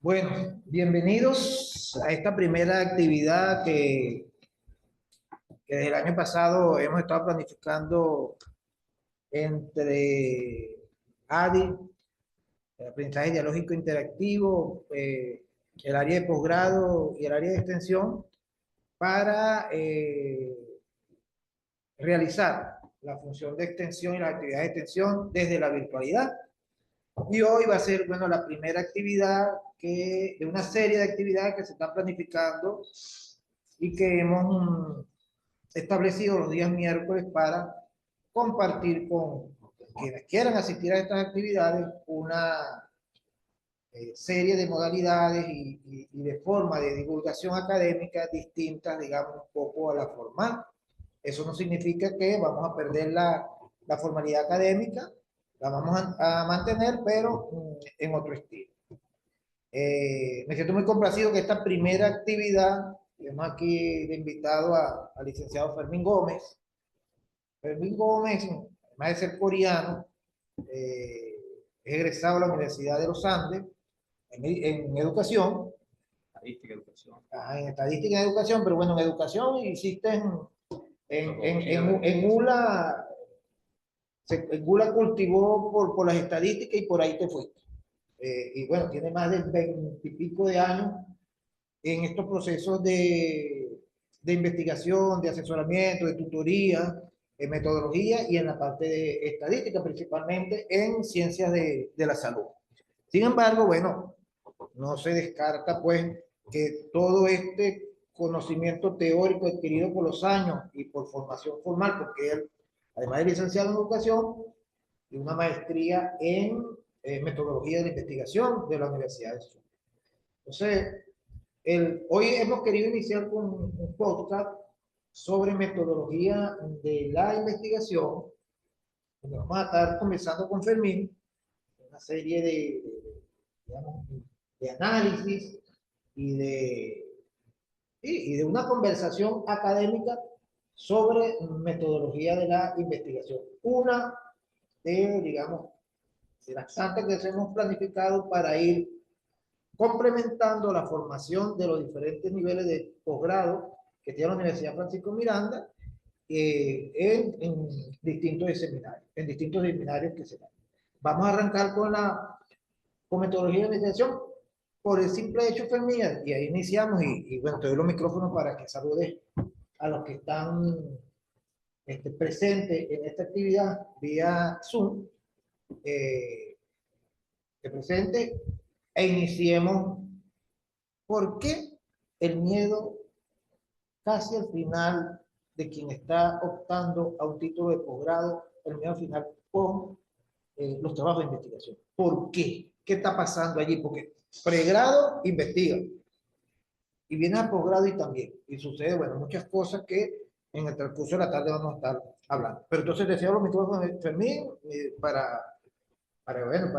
Bueno, bienvenidos a esta primera actividad que desde el año pasado hemos estado planificando entre ADI, el aprendizaje dialógico interactivo, el área de posgrado y el área de extensión, para realizar la función de extensión y las actividades de extensión desde la virtualidad. Y hoy va a ser, bueno, la primera actividad de una serie de actividades que se están planificando y que hemos establecido los días miércoles para compartir con quienes quieran asistir a estas actividades una serie de modalidades y de forma de divulgación académica distintas, digamos, un poco a la formal. Eso no significa que vamos a perder la formalidad académica, la vamos a mantener, pero en otro estilo. Me siento muy complacido que esta primera actividad, tenemos aquí de invitado al licenciado Fermín Gómez. Fermín Gómez, además de ser coreano, es egresado de la Universidad de los Andes en educación. Estadística, educación. En estadística y educación, pero bueno, en educación hiciste en ULA, en ULA cultivó por las estadísticas y por ahí te fuiste. Y bueno, tiene más de 20 y pico de años en estos procesos de investigación, de asesoramiento, de tutoría, en metodología y en la parte de estadística, principalmente en ciencias de la salud. Sin embargo, bueno, no se descarta pues que todo este conocimiento teórico adquirido por los años y por formación formal, porque él, además de licenciado en educación, y una maestría en metodología de la investigación de la Universidad de Sur. Entonces, hoy hemos querido iniciar con un podcast sobre metodología de la investigación, donde vamos a estar conversando con Fermín, una serie digamos, de análisis y y de una conversación académica sobre metodología de la investigación. Una digamos, de las tantas que hemos planificado para ir complementando la formación de los diferentes niveles de posgrado que tiene la Universidad Francisco Miranda en distintos seminarios que se dan. Vamos a arrancar con metodología de investigación por el simple hecho femenino, y ahí iniciamos, y bueno, te doy los micrófonos para que saludes a los que están presentes en esta actividad vía Zoom, que presente, e iniciemos. ¿Por qué el miedo casi al final de quien está optando a un título de posgrado, el miedo al final con los trabajos de investigación? ¿Por qué? ¿Qué está pasando allí? Porque pregrado investiga y viene a posgrado y también. Y sucede, bueno, muchas cosas que en el transcurso de la tarde vamos a estar hablando. Pero entonces deseo los micrófonos de Fermín bueno,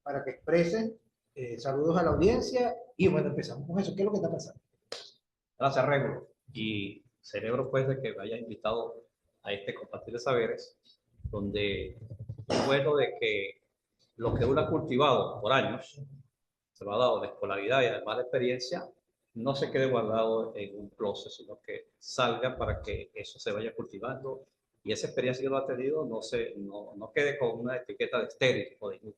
para que expresen saludos a la audiencia y bueno, empezamos con eso. ¿Qué es lo que está pasando? Gracias, Regulo. Y celebro pues de que me hayas invitado a este compartir de saberes, donde es bueno de que lo que uno ha cultivado por años, se lo ha dado de escolaridad y además de experiencia, no se quede guardado en un closet, sino que salga para que eso se vaya cultivando y esa experiencia que uno ha tenido no quede con una etiqueta de estéril o de inútil.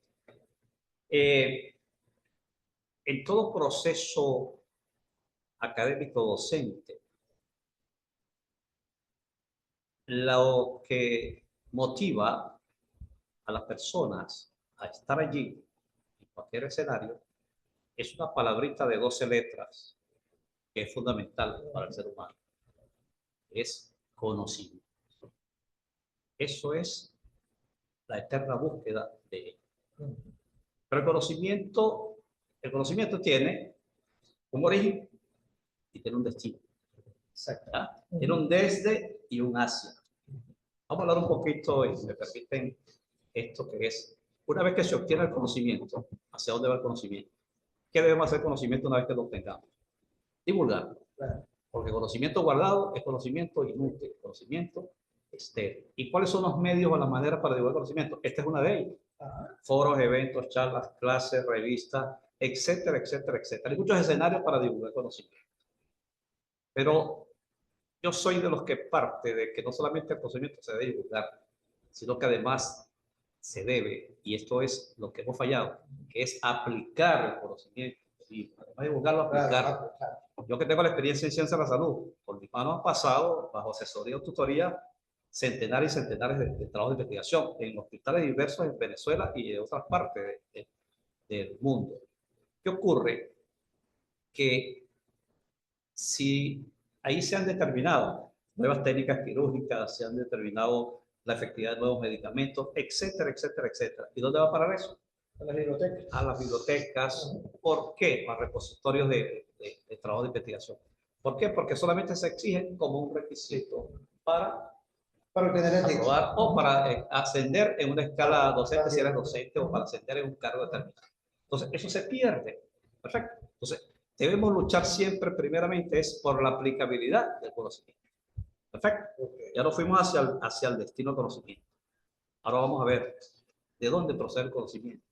En todo proceso académico docente, lo que motiva a las personas a estar allí, en cualquier escenario, es una palabrita de 12 letras que es fundamental para el ser humano. Es conocimiento. Eso es la eterna búsqueda de él. Pero el conocimiento tiene un origen y tiene un destino. ¿Ah? Tiene un desde y un hacia. Vamos a hablar un poquito, y si me permiten, esto que es, una vez que se obtiene el conocimiento, ¿hacia dónde va el conocimiento? ¿Qué debemos hacer conocimiento una vez que lo obtengamos? Divulgarlo. Porque conocimiento guardado es conocimiento inútil, conocimiento estéril. ¿Y cuáles son los medios o las maneras para divulgar conocimiento? Esta es una de ellas. Foros, eventos, charlas, clases, revistas, etcétera, etcétera, etcétera. Hay muchos escenarios para divulgar conocimiento. Pero yo soy de los que parte de que no solamente el conocimiento se debe divulgar, sino que además se debe, y esto es lo que hemos fallado, que es aplicar el conocimiento. Y además de divulgarlo, aplicarlo. Yo que tengo la experiencia en ciencia de la salud, por mis manos han pasado, bajo asesoría o tutoría, centenares y centenares de trabajos de investigación en hospitales diversos en Venezuela y en otras partes del mundo. ¿Qué ocurre? Que si ahí se han determinado nuevas técnicas quirúrgicas, se han determinado la efectividad de nuevos medicamentos, etcétera, etcétera, etcétera. ¿Y dónde va a parar eso? A las bibliotecas. A las bibliotecas. ¿Por qué? A repositorios de trabajo de investigación. ¿Por qué? Porque solamente se exigen como un requisito para obtener el título. aprobar o para ascender en una escala docente, si eres docente, o para ascender en un cargo determinado. Entonces, eso se pierde. Perfecto. Entonces, debemos luchar siempre, primeramente, es por la aplicabilidad del conocimiento. Perfecto. Ya nos fuimos hacia el destino del conocimiento. Ahora vamos a ver de dónde procede el conocimiento.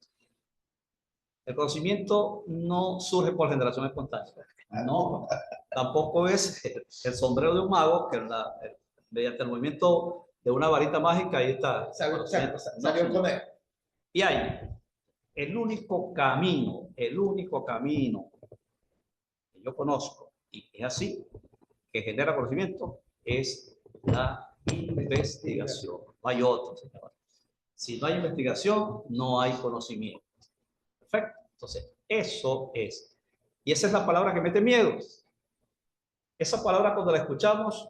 El conocimiento no surge por generación espontánea. No, tampoco es el sombrero de un mago que mediante el movimiento de una varita mágica ahí está. Salió con él. Y hay el único camino que yo conozco y es así, que genera conocimiento, es la investigación. No hay otro, señor. Si no hay investigación, no hay conocimiento. Perfecto. Entonces, eso es. Y esa es la palabra que mete miedo. Esa palabra, cuando la escuchamos,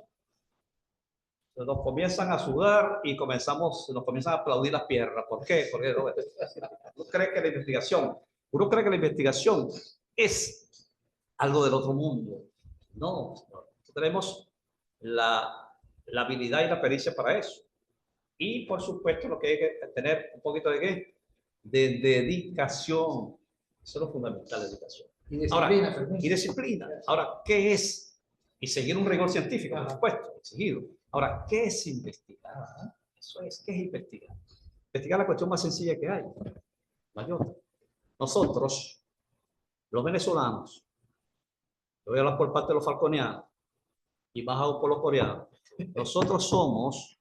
nos comienzan a sudar y nos comienzan a aplaudir las piernas. ¿Por qué? Porque uno cree que la investigación es algo del otro mundo. No, tenemos la habilidad y la pericia para eso. Y por supuesto, lo que hay que tener un poquito de qué? De dedicación. Eso es lo fundamental, dedicación. Y disciplina. Y disciplina. Ahora, ¿qué es? Y seguir un rigor científico, por supuesto, seguido. Ahora, ¿qué es investigar? Eso es, ¿qué es investigar? Investigar es la cuestión más sencilla que hay. No hay otra. Nosotros, los venezolanos, yo voy a hablar por parte de los falconianos y más aún por los coreanos, nosotros somos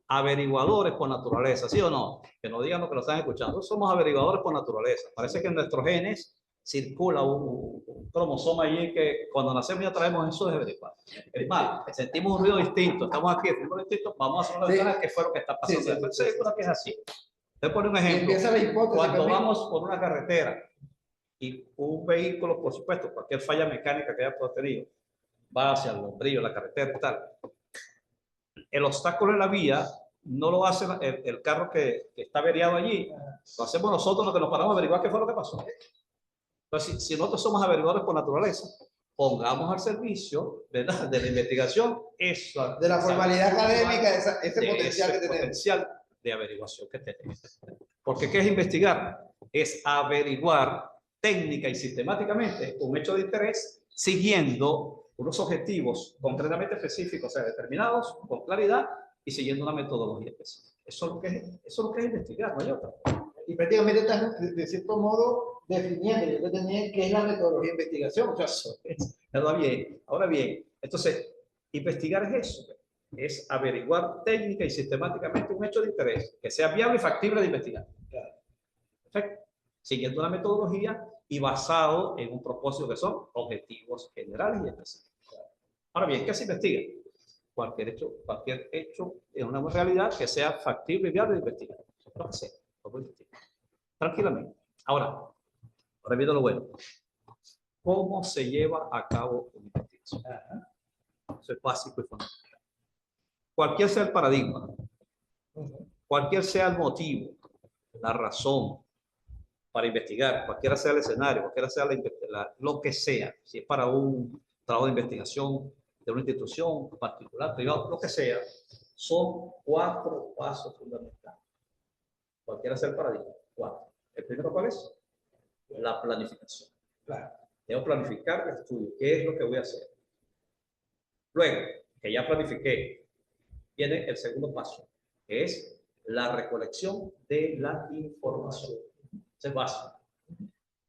averiguadores por naturaleza, ¿sí o no? Que no digan lo que lo están escuchando. Somos averiguadores por naturaleza. Parece que en nuestros genes circula un cromosoma allí que cuando nacemos ya traemos eso de averiguar. Es más, sentimos un ruido distinto, estamos aquí, un ruido distinto, vamos a hacer una ventana, ¿qué fue lo que está pasando? Seguro que es así. Te pone un ejemplo. Cuando vamos por una carretera y un vehículo, por supuesto, cualquier falla mecánica que haya tenido, va hacia el hombrillo, la carretera y tal, el obstáculo en la vía no lo hace el carro que está averiado allí, lo hacemos nosotros los que nos paramos a averiguar qué fue lo que pasó. Entonces, si nosotros somos averiguadores por naturaleza, pongamos al servicio de la investigación eso, de la formalidad académica, ese potencial de averiguación que tenemos. Porque ¿qué es investigar? Es averiguar técnica y sistemáticamente un hecho de interés siguiendo unos objetivos concretamente específicos, o sea, determinados, con claridad y siguiendo una metodología específica. Eso es lo que es investigar, no hay otra. Y prácticamente estás, de cierto modo, definiendo, yo que tenía qué es la metodología de investigación. O sea, ahora bien, entonces, investigar es eso, es averiguar técnica y sistemáticamente un hecho de interés que sea viable y factible de investigar. Claro. Perfecto. Siguiendo una metodología y basado en un propósito que son objetivos generales y específicos. Ahora bien, ¿qué se investiga? Cualquier hecho en una realidad que sea factible y viable de investigar. Lo que sea, lo puedo investigar. Tranquilamente. Ahora viendo lo bueno. ¿Cómo se lleva a cabo una investigación? Eso es básico y fundamental. Cualquier sea el paradigma, cualquier sea el motivo, la razón para investigar, cualquiera sea el escenario, cualquiera sea lo que sea, si es para un trabajo de investigación de una institución particular, privada, lo que sea, son 4 pasos fundamentales. Cualquiera sea el paradigma, 4. ¿El primero cuál es? La planificación. Claro. Debo planificar el estudio, qué es lo que voy a hacer. Luego, que ya planifiqué, viene el segundo paso, que es la recolección de la información. Eso es básico.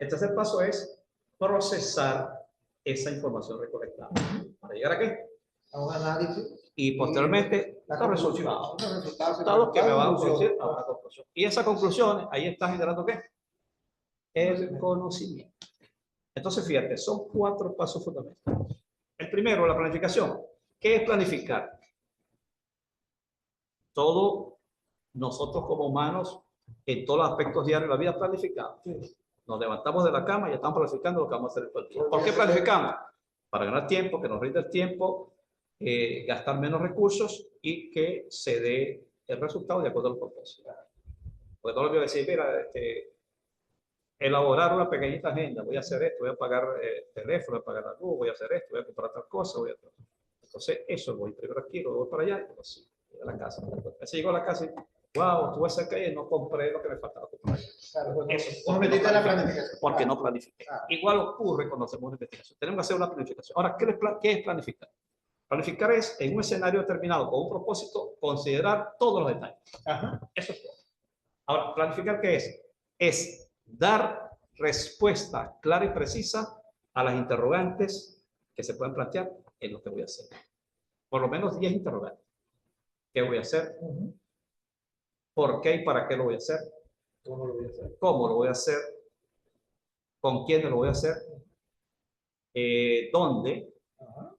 El tercer paso es procesar esa información recolectada. ¿Para llegar a qué? A un análisis. Y posteriormente La los conclusión. resultados. Los resultados Que me van a conclusión. producir a una conclusión. Y esa conclusión, ahí está generando ¿qué? El conocimiento. Entonces, fíjate, son 4 pasos fundamentales. El primero, la planificación. ¿Qué es planificar? Todo nosotros como humanos, en todos los aspectos diarios de la vida, planificamos. Nos levantamos de la cama y ya estamos planificando lo que vamos a hacer todo el día. ¿Por qué planificamos? Para ganar tiempo, que nos rinda el tiempo, gastar menos recursos y que se dé el resultado de acuerdo a los propósitos. Porque no lo voy a decir, mira, elaborar una pequeñita agenda, voy a hacer esto, voy a pagar teléfono, voy a pagar la luz, voy a hacer esto, voy a comprar tal cosa, voy a hacer. Entonces, eso voy primero aquí, luego voy para allá, y así, voy a la casa. Así llego a la casa y, wow, estuve cerca y no compré lo que me faltaba comprar. Claro, Eso, no metiste la planificación. porque no planifiqué. Igual ocurre cuando hacemos una investigación. Tenemos que hacer una planificación. Ahora, ¿qué es planificar? Planificar es, en un escenario determinado, con un propósito, considerar todos los detalles. Ajá. Eso es todo. Ahora, ¿planificar qué es? Es dar respuesta clara y precisa a las interrogantes que se pueden plantear en lo que voy a hacer. Por lo menos 10 interrogantes. ¿Qué voy a hacer? ¿Por qué y para qué lo voy a hacer? ¿Cómo lo voy a hacer? ¿Cómo lo voy a hacer? ¿Con quién lo voy a hacer? ¿Dónde? Ajá.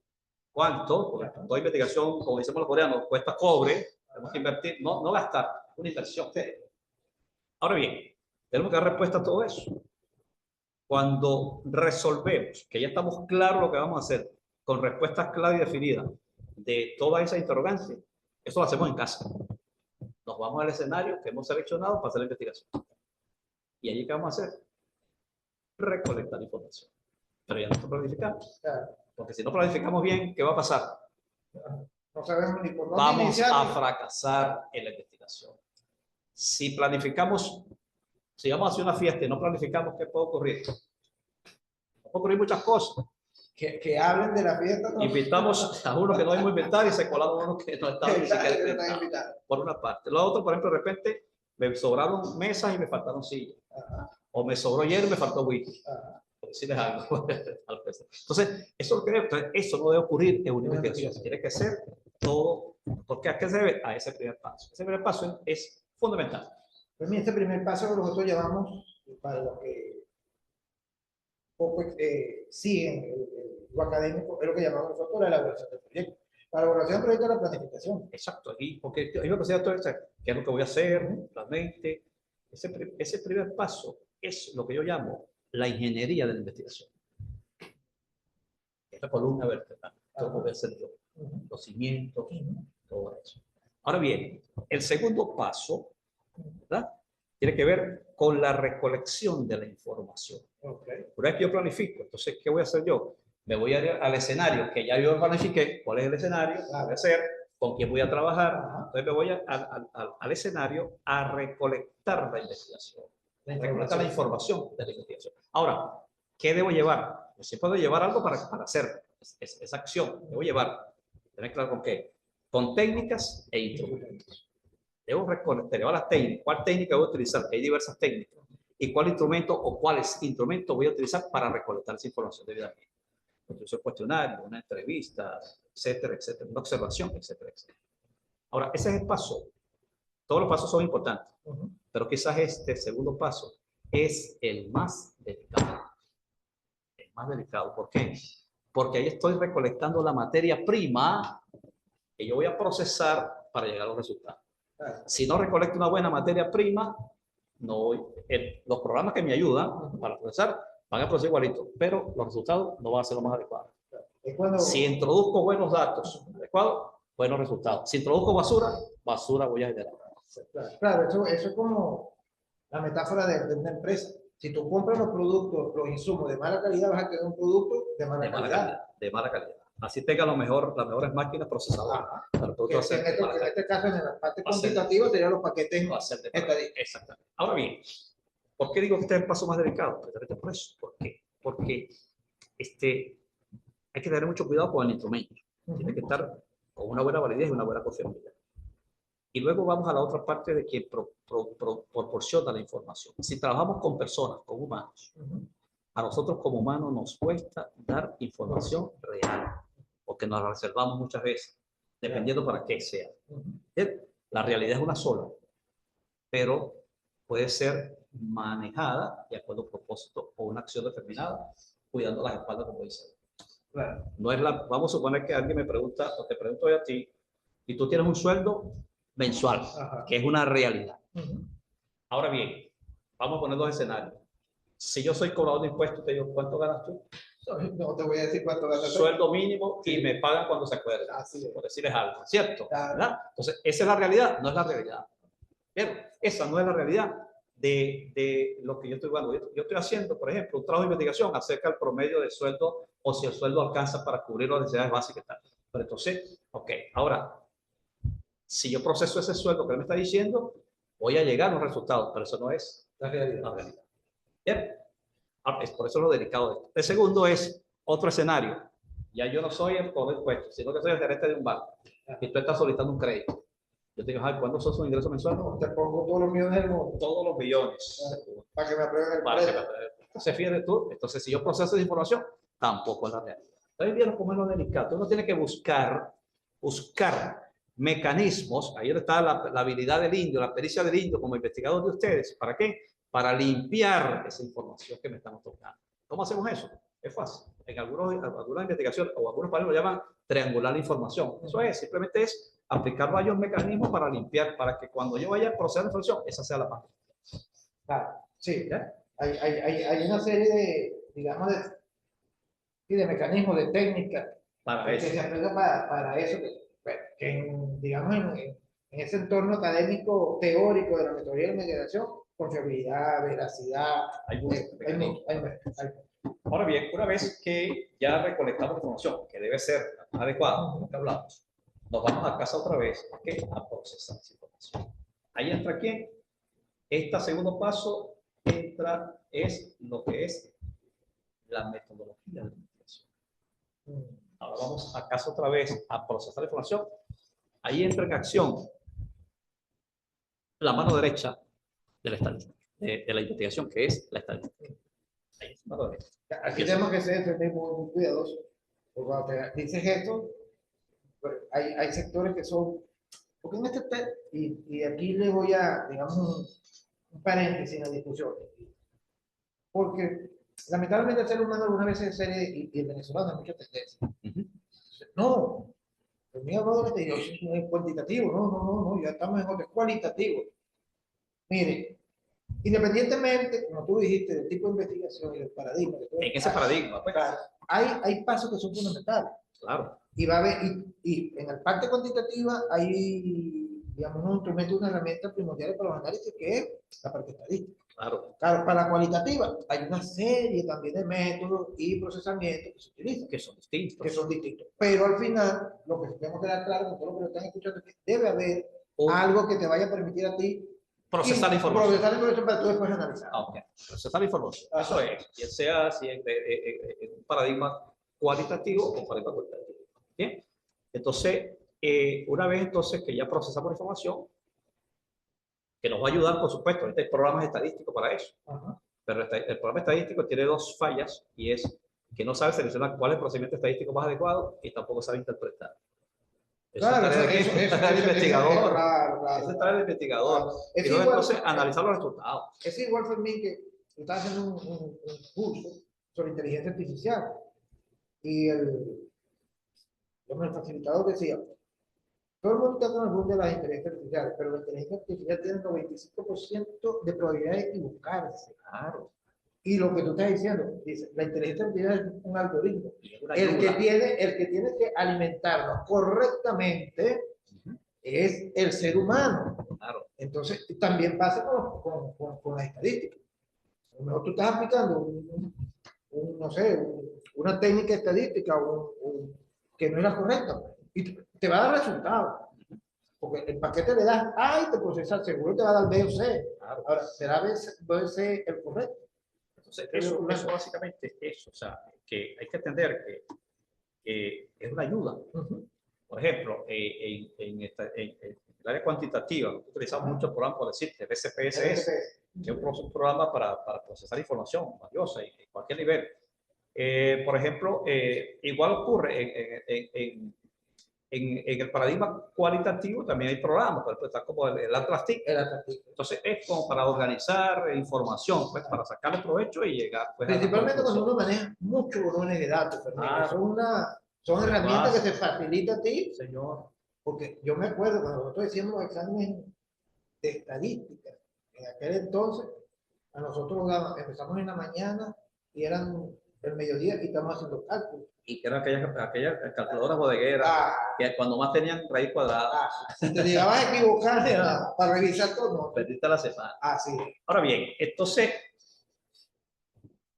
¿Cuánto? Porque toda investigación, como decimos los coreanos, cuesta cobre. Tenemos que invertir, no gastar, una inversión. Ahora bien, tenemos que dar respuesta a todo eso. Cuando resolvemos, que ya estamos claros lo que vamos a hacer, con respuestas claras y definidas de todas esas interrogantes, eso lo hacemos en casa. Nos vamos al escenario que hemos seleccionado para hacer la investigación. ¿Y allí qué vamos a hacer? Recolectar información. Pero ya no planificamos. Claro. Porque si no planificamos bien, ¿qué va a pasar? No sabemos ni por dónde Vamos iniciar, a fracasar en la investigación. Si planificamos, si vamos a hacer una fiesta y no planificamos, ¿qué puede ocurrir? Puede ocurrir muchas cosas. que hablen de la fiesta. No. Invitamos a uno que no hemos invitado y se colaron uno que no estaba ni siquiera Exacto, invitado. Por una parte. Lo otro, por ejemplo, de repente me sobraron mesas y me faltaron sillas. Ajá. O me sobró hielo y me faltó whisky. Ajá. Por decirles algo. Entonces, eso no debe ocurrir en una investigación. Tiene que ser todo. ¿Por qué? ¿A qué se debe? A ese primer paso. Ese primer paso es fundamental. Pues mira, este primer paso nosotros llevamos, para los que poco siguen lo académico, es lo que llamamos nosotros la elaboración del proyecto. La elaboración del proyecto es la planificación. Exacto. Y porque yo lo que todo esto, ¿qué es lo que voy a hacer? La mente. Ese primer paso es lo que yo llamo la ingeniería de la investigación. Es la columna vertebral. Todo lo voy a hacer yo. Los cimientos, todo eso. Ahora bien, el segundo paso, ¿verdad? Tiene que ver con la recolección de la información. Okay. Una vez que yo planifico, entonces, ¿qué voy a hacer yo? Me voy a ir al escenario que ya yo planifiqué. ¿Cuál es el escenario? ¿Qué voy a hacer? ¿Con quién voy a trabajar? Entonces me voy al escenario a recolectar la investigación. Recolectar la información de la investigación. Ahora, ¿qué debo llevar? Yo siempre debo llevar algo para hacer esa acción. Debo llevar, tener claro con qué. Con técnicas e instrumentos. Debo llevar las técnicas. ¿Cuál técnica voy a utilizar? Hay diversas técnicas. ¿Y cuál instrumento o cuáles instrumentos voy a utilizar para recolectar esa información debidamente? Un cuestionario, una entrevista, etcétera, etcétera, una observación, etcétera, etcétera. Ahora, ese es el paso. Todos los pasos son importantes, pero quizás este segundo paso es el más delicado. El más delicado. ¿Por qué? Porque ahí estoy recolectando la materia prima que yo voy a procesar para llegar a los resultados. Si no recolecto una buena materia prima, los programas que me ayudan para procesar van a procesar igualito, pero los resultados no van a ser los más adecuados. Si introduzco buenos datos adecuados, buenos resultados. Si introduzco basura voy a generar. Claro, eso es como la metáfora de una empresa. Si tú compras los productos, los insumos de mala calidad, vas a tener un producto de mala calidad. De mala calidad. Así tenga las mejores máquinas procesadoras. En este caso, en la parte cuantitativa, serían los paquetes estadísticos. Exactamente. Ahora bien, ¿por qué digo que este es el paso más delicado? Precisamente por eso. ¿Por qué? Porque hay que tener mucho cuidado con el instrumento. Tiene que estar con una buena validez y una buena confiabilidad. Y luego vamos a la otra parte de quien proporciona la información. Si trabajamos con personas, con humanos, A nosotros como humanos nos cuesta dar información real, porque nos la reservamos muchas veces, dependiendo para qué sea. Bien, la realidad es una sola, pero puede ser manejada de acuerdo a un propósito o una acción determinada, cuidando las espaldas, como dice. Claro. No es la, vamos a suponer que alguien me pregunta, o te pregunto yo a ti, y tú tienes un sueldo mensual, Ajá. que es una realidad. Ujú. Ahora bien, vamos a poner dos escenarios. Si yo soy cobrador de impuestos, te digo, ¿cuánto ganas tú? No te voy a decir cuánto ganas. Sueldo mínimo y Sí. me pagan cuando se acuerden. Así es. Por decirles algo, ¿cierto? Claro. ¿Verdad? Entonces, esa es la realidad, no es la realidad. Pero esa no es la realidad de lo que yo estoy jugando. Yo estoy haciendo, por ejemplo, un trabajo de investigación acerca del promedio de sueldo o si el sueldo alcanza para cubrir las necesidades básicas y tal. Pero entonces, ok, ahora, si yo proceso ese sueldo que él me está diciendo, voy a llegar a los resultados, pero eso no es La realidad. la realidad. Bien, es por eso lo delicado de esto. El segundo es otro escenario. Ya yo no soy el cobrador de impuestos, sino que soy el gerente de un banco y tú estás solicitando un crédito. Yo te digo, ¿cuándo son sus ingresos mensuales? No, te pongo todos los millones del mundo. Todos los millones. Para que me aprueben el Para que crédito. entonces, fíjate tú, entonces si yo proceso esa información, tampoco es la realidad. Entonces, vieron cómo es lo delicado. Uno tiene que buscar mecanismos, ahí está la habilidad del indio, la pericia del indio como investigador de ustedes. ¿Para qué? Para limpiar esa información que me estamos tocando. ¿Cómo hacemos eso? Es fácil. En algunas investigaciones o algunos países lo llaman triangular la información. Eso es, simplemente es aplicar varios mecanismos para limpiar, para que cuando yo vaya a procesar la información, esa sea la parte. Claro, sí. ¿Ya? Hay una serie de, digamos, de mecanismos, de técnicas Para que eso. se aplican para eso, digamos, en ese entorno académico teórico de la metodología de la investigación, confiabilidad, veracidad, Hay muchos mecanismos. Ahora bien, una vez que ya recolectamos la información, que debe ser adecuada, como que hablamos, nos vamos a casa otra vez a procesar esa información. Ahí entra quién. Este segundo paso es lo que es la metodología de la investigación. Ahora vamos a casa otra vez a procesar la información. Ahí entra en acción la mano derecha de la estadística, de la investigación, que es la estadística. Ahí es la mano derecha. Aquí tenemos que ser muy cuidadosos. Porque cuando te dices esto, pues, hay sectores que son, porque en este, y aquí le voy a, digamos, un paréntesis en la discusión. Porque lamentablemente el ser humano alguna vez es serie, y el venezolano hay mucha tendencia. No, el mío no es cuantitativo, no, ya estamos en otro, es cualitativo. Mire, independientemente, como tú dijiste, del tipo de investigación y del paradigma. En ese paradigma, pues. Claro, hay pasos que son fundamentales. Claro. Y va a haber, y en la parte cuantitativa hay, digamos, un instrumento, una herramienta primordial para los análisis que es la parte estadística. Claro. Claro, para la cualitativa hay una serie también de métodos y procesamientos que se utilizan. Que son distintos. Que son distintos. Pero al final, lo que tenemos que dar claro con todo lo que lo están escuchando es que debe haber algo que te vaya a permitir a ti procesar la información. Procesar la información para tú después analizar. Okay. Procesar la información. Eso es. Ya sea si es un paradigma cualitativo o paradigma cualitativo. ¿Bien? Entonces, una vez entonces que ya procesamos la información, que nos va a ayudar, por supuesto, hay programas estadísticos para eso. Pero el programa estadístico tiene dos fallas y es que no sabe seleccionar cuál es el procedimiento estadístico más adecuado y tampoco sabe interpretar. Claro, eso es tarea del investigador. Eso es tarea del investigador. Y luego entonces analizar los resultados. Es igual, Fermín, que tú estás haciendo un curso sobre inteligencia artificial y el facilitador decía, todo el mundo está con el boom de las inteligencias artificiales, pero la inteligencia artificial tiene 95% de probabilidad de equivocarse. Claro. Y lo que tú estás diciendo, dice, la inteligencia artificial es un algoritmo. El que tiene que alimentarnos correctamente es el ser humano. Claro. Entonces, también pasa con la estadística. A lo mejor tú estás aplicando no sé, una técnica estadística que no es la correcta y te va a dar resultados. Porque el paquete le das A y te procesa, seguro te va a dar B o C. Claro. Ahora, ¿será B o C el correcto? Entonces, eso básicamente es eso. O sea, que hay que entender que es una ayuda. Por ejemplo, en el área cuantitativa, utilizamos muchos programas, por decirte, el SPSS, que es un programa para procesar información valiosa en cualquier nivel. Por ejemplo, igual ocurre en el paradigma cualitativo, también hay programas, por ejemplo, está como el Atlas TIC. El atractivo. Entonces, es como para organizar información, pues, para sacarle provecho y llegar, pues, a la Principalmente cuando conclusión. uno maneja muchos volúmenes de datos, Fernando. Ah, Son herramientas que claro. te facilitan a ti, Señor. porque yo me acuerdo cuando nosotros hacíamos los exámenes de estadística, en aquel entonces, a nosotros empezamos en la mañana y eran el mediodía y estamos haciendo cálculos. Y que eran aquellas calculadoras bodegueras, Ah, que cuando más tenían raíz cuadrada, si te llegabas a equivocar para revisar todo, no. perdiste la semana. Así. Ahora bien, entonces,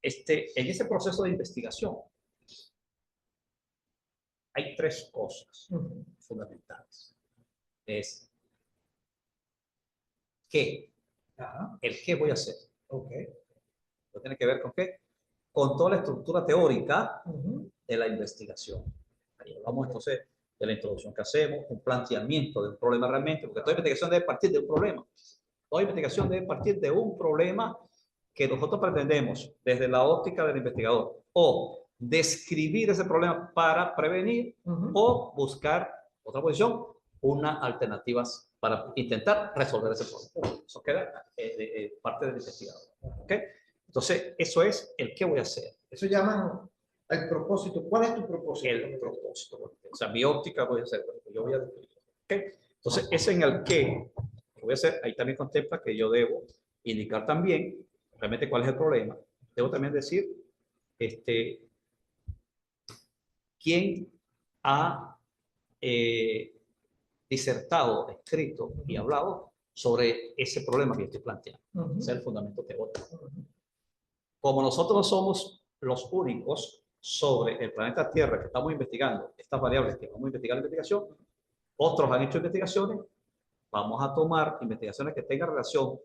en ese proceso de investigación, hay tres cosas fundamentales. Es ¿qué? Ajá, El qué voy a hacer. ok. Esto tiene que ver con qué? Con toda la estructura teórica de la investigación. Ahí hablamos entonces de la introducción que hacemos, un planteamiento de un problema realmente, porque toda investigación debe partir de un problema. Toda investigación debe partir de un problema que nosotros pretendemos desde la óptica del investigador o describir ese problema para prevenir o buscar otra posición, unas alternativas para intentar resolver ese problema. Eso queda parte del investigador. ¿Okay? Entonces, eso es el qué voy a hacer. Eso llaman el propósito. ¿Cuál es tu propósito? El propósito. O sea, mi óptica voy a hacer. Yo voy a descubrir. ¿Okay? Entonces, ese en el qué voy a hacer, ahí también contempla que yo debo indicar también realmente cuál es el problema. Debo también decir quién ha disertado, escrito y hablado sobre ese problema que estoy planteando. Ese es el fundamento teórico. Como nosotros no somos los únicos sobre el planeta Tierra que estamos investigando estas variables que vamos a investigar en la investigación, otros han hecho investigaciones, vamos a tomar investigaciones que tengan relación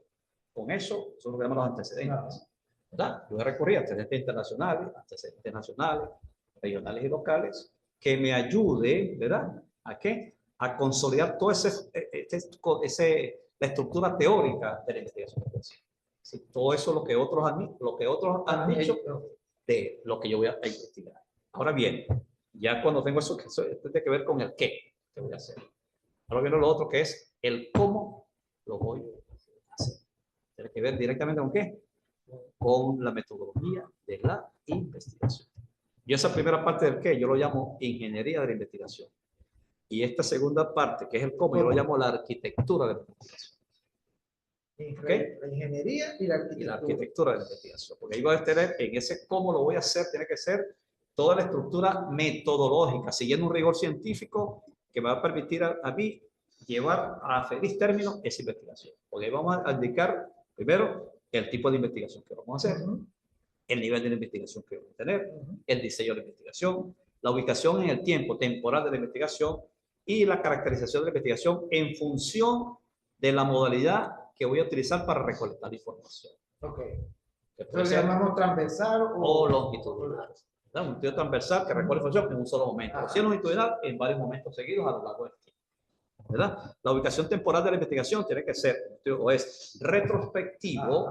con eso, eso lo llamamos los antecedentes. ¿Verdad? Yo voy a recurrir a antecedentes internacionales, antecedentes nacionales, regionales y locales, que me ayude, ¿verdad? ¿A qué? A consolidar todo la estructura teórica de la investigación. Sí, todo eso lo que otros han dicho de lo que yo voy a investigar. Ahora bien, ya cuando tengo eso tiene que ver con el qué voy a hacer. Ahora viene lo otro que es el cómo lo voy a hacer. Tiene que ver directamente con qué, con la metodología de la investigación. Y esa primera parte del qué yo lo llamo ingeniería de la investigación. Y esta segunda parte, que es el cómo, yo lo llamo la arquitectura de la investigación. ¿Okay? La ingeniería y la arquitectura. Y la arquitectura de la investigación. Porque ahí va a tener, en ese cómo lo voy a hacer, tiene que ser toda la estructura metodológica, siguiendo un rigor científico que me va a permitir a mí llevar a feliz término esa investigación. Porque ahí vamos a indicar primero el tipo de investigación que vamos a hacer, el nivel de la investigación que vamos a tener, el diseño de la investigación, la ubicación en el tiempo temporal de la investigación y la caracterización de la investigación en función de la modalidad que voy a utilizar para recolectar información. Ok. Lo llamamos transversal o longitudinal. Un estudio transversal que recoge información en un solo momento. O si es longitudinal, en varios momentos seguidos a lo largo del tiempo. ¿Verdad? La ubicación temporal de la investigación tiene que ser, o es retrospectivo,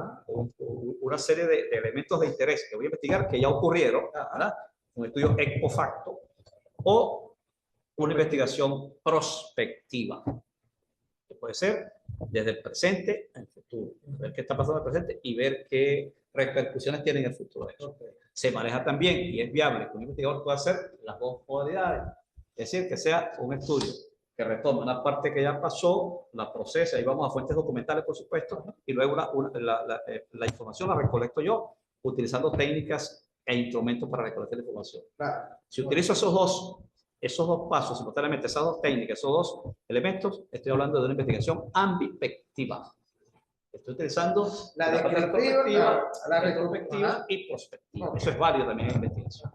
una serie de elementos de interés que voy a investigar que ya ocurrieron, ¿verdad? Un estudio ex post facto, o una investigación prospectiva, que puede ser desde el presente al futuro, ver qué está pasando en el presente y ver qué repercusiones tiene en el futuro eso. Se maneja también, y es viable que un investigador pueda hacer las dos modalidades, es decir, que sea un estudio que retoma una parte que ya pasó, la procesa, y vamos a fuentes documentales, por supuesto, y luego la información la recolecto yo, utilizando técnicas e instrumentos para recolectar la información. Claro. Si utilizo esos dos pasos, simultáneamente, esas dos técnicas, esos dos elementos, estoy hablando de una investigación ambipectiva. Estoy utilizando la retrospectiva, la retrospectiva y prospectiva. Eso es válido también en investigación.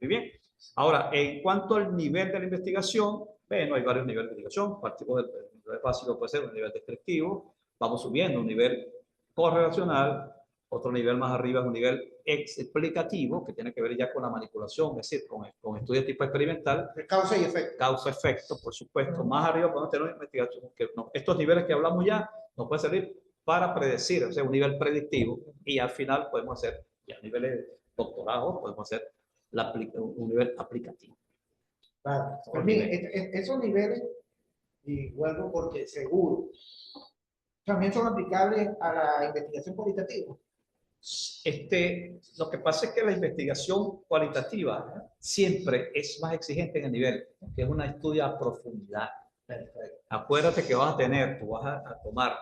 Muy bien. Ahora, en cuanto al nivel de la investigación, bueno, hay varios niveles de investigación. Partimos del nivel básico, puede ser un nivel descriptivo. Vamos subiendo un nivel correlacional. Otro nivel más arriba es un nivel explicativo, que tiene que ver ya con la manipulación, es decir, con estudios tipo experimental. Causa y efecto. Causa-efecto, por supuesto. Más arriba podemos tener una investigación. Estos niveles que hablamos ya nos puede servir para predecir, o sea, un nivel predictivo, y al final podemos hacer, ya a niveles de doctorado, podemos hacer un nivel aplicativo. Claro. Pues mire, esos niveles, y vuelvo porque seguro, también son aplicables a la investigación cualitativa. Lo que pasa es que la investigación cualitativa siempre es más exigente en el nivel, que es una estudio a profundidad. Acuérdate que vas a tener, tú vas a tomar,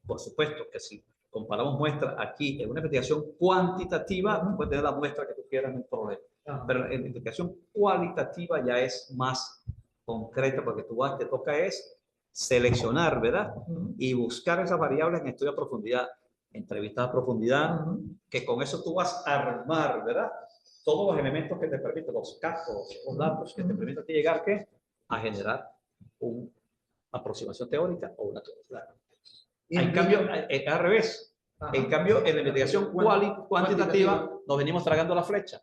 por supuesto que si comparamos muestras aquí en una investigación cuantitativa, puedes tener la muestra que tú quieras, no hay problema. Pero en la investigación cualitativa ya es más concreta, porque te toca es seleccionar, ¿verdad? Y buscar esas variables en estudio a profundidad, entrevistas a profundidad, que con eso tú vas a armar, ¿verdad? Todos los elementos que te permiten, los casos, los datos que te permiten llegar a generar una aproximación teórica o una teoría. En cambio, al revés. En cambio, en la investigación cuantitativa nos venimos tragando la flecha.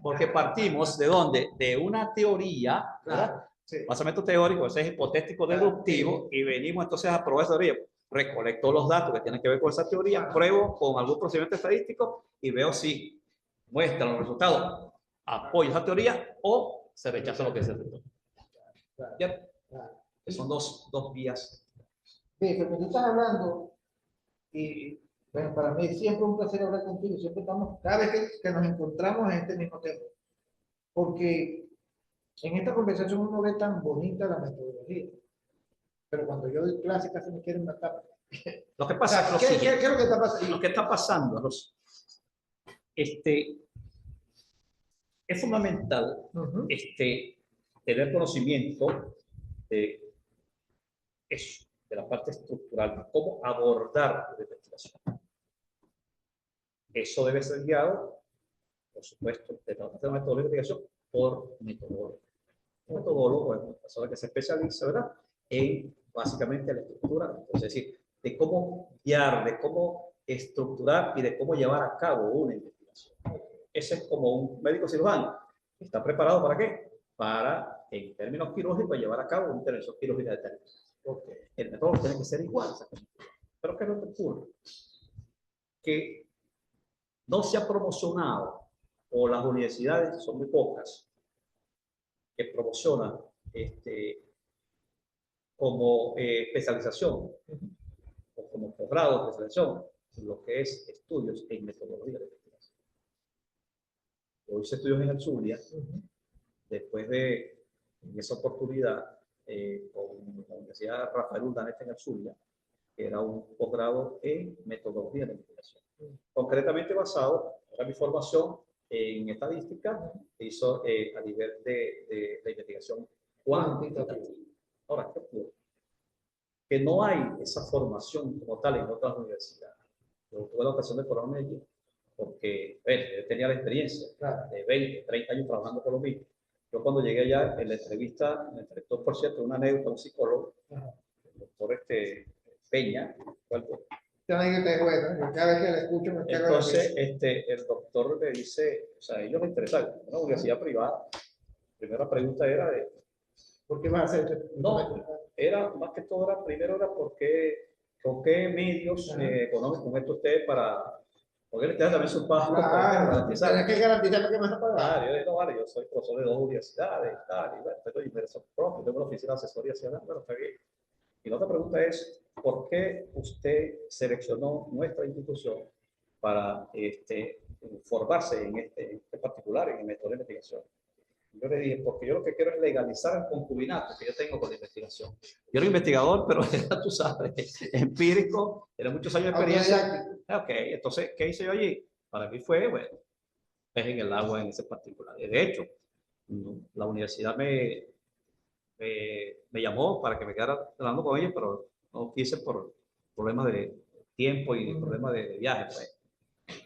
Porque partimos de dónde? De una teoría, ¿verdad? Sí. Basamento teórico, ese es hipotético deductivo, y venimos entonces a probar esa teoría. Recolecto los datos que tienen que ver con esa teoría, pruebo con algún procedimiento estadístico y veo si muestran los resultados, apoyo esa teoría o se rechaza lo que se resultó. ¿Ya? Son dos vías. Sí, pero tú estás hablando, y bueno, para mí es siempre un placer hablar contigo, siempre estamos, cada vez que nos encontramos en este mismo tema, porque en esta conversación uno ve tan bonita la metodología, pero cuando yo doy clase casi me quieren matar. Lo que pasa es ¿Qué es lo que está pasando? Lo que está pasando, es fundamental tener conocimiento de eso, de la parte estructural, de cómo abordar la investigación. Eso debe ser guiado, por supuesto, de la metodología de investigación por metodólogo. Un metodólogo es una persona que se especializa, ¿verdad?, en básicamente la estructura, es decir, de cómo guiar, de cómo estructurar y de cómo llevar a cabo una investigación. Ese es como un médico cirujano. ¿Está preparado para qué? Para, en términos quirúrgicos, llevar a cabo una intervención quirúrgica determinada. El método tiene que ser igual. Pero ¿qué es lo que ocurre? Que no se ha promocionado, o las universidades son muy pocas, que promocionan como especialización o como posgrado de especialización lo que es estudios en metodología de investigación. Yo hice estudios en el Zulia, después de, en esa oportunidad, con la Universidad Rafael Urdaneta en el Zulia, que era un posgrado en metodología de investigación. Concretamente basado, era mi formación en estadística, hizo a nivel de la investigación cuantitativa. Ahora, ¿qué ocurre? Que no hay esa formación como tal en otras universidades. Yo tuve la ocasión de formarme allí, porque yo tenía la experiencia de 20, 30 años trabajando con lo mismo. Yo cuando llegué allá, en la entrevista, me entrevistó, por cierto, una anécdota, un psicólogo, el doctor Peña. Esta anécdota es buena, cada vez que la escucho me cago. Entonces, el doctor me dice, o sea, a ellos les interesa, una universidad privada. La primera pregunta era de, ¿por qué vas a hacer? No, era más que todo, primero era con qué medios económicos mete usted para, porque usted también su pago para garantizar. Tienes que garantizar lo que vas a pagar. Yo digo, vale, yo soy profesor de 2 universidades, tal, y bueno, tengo inversión propia, tengo una oficina de asesoría, bueno, está bien. Y la otra pregunta es, ¿por qué usted seleccionó nuestra institución para formarse en este particular, en el método de investigación? Yo le dije, porque yo lo que quiero es legalizar el concubinato que yo tengo con la investigación. Yo era investigador, pero era, tú sabes, empírico, era muchos años de experiencia. Ok, entonces, ¿qué hice yo allí? Para mí fue, bueno, pez en el agua en ese particular. De hecho, la universidad me llamó para que me quedara hablando con ellos, pero no quise por problemas de tiempo y problemas de viaje. Pues.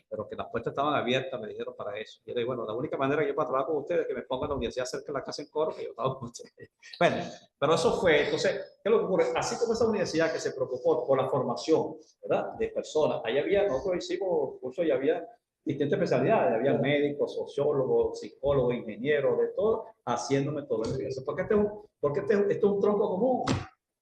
Pero que las puertas estaban abiertas, me dijeron para eso. Y yo le dije, bueno, la única manera que yo pueda trabajar con ustedes es que me pongan a la universidad cerca de la casa en Coro, que yo estaba con ustedes. Bueno, pero eso fue, entonces, ¿qué es lo que ocurre? Así como esa universidad que se preocupó por la formación, ¿verdad?, de personas, ahí había, nosotros hicimos cursos y había distintas especialidades, había médicos, sociólogos, psicólogos, ingenieros, de todo, haciendo metodología. Porque esto es un tronco común.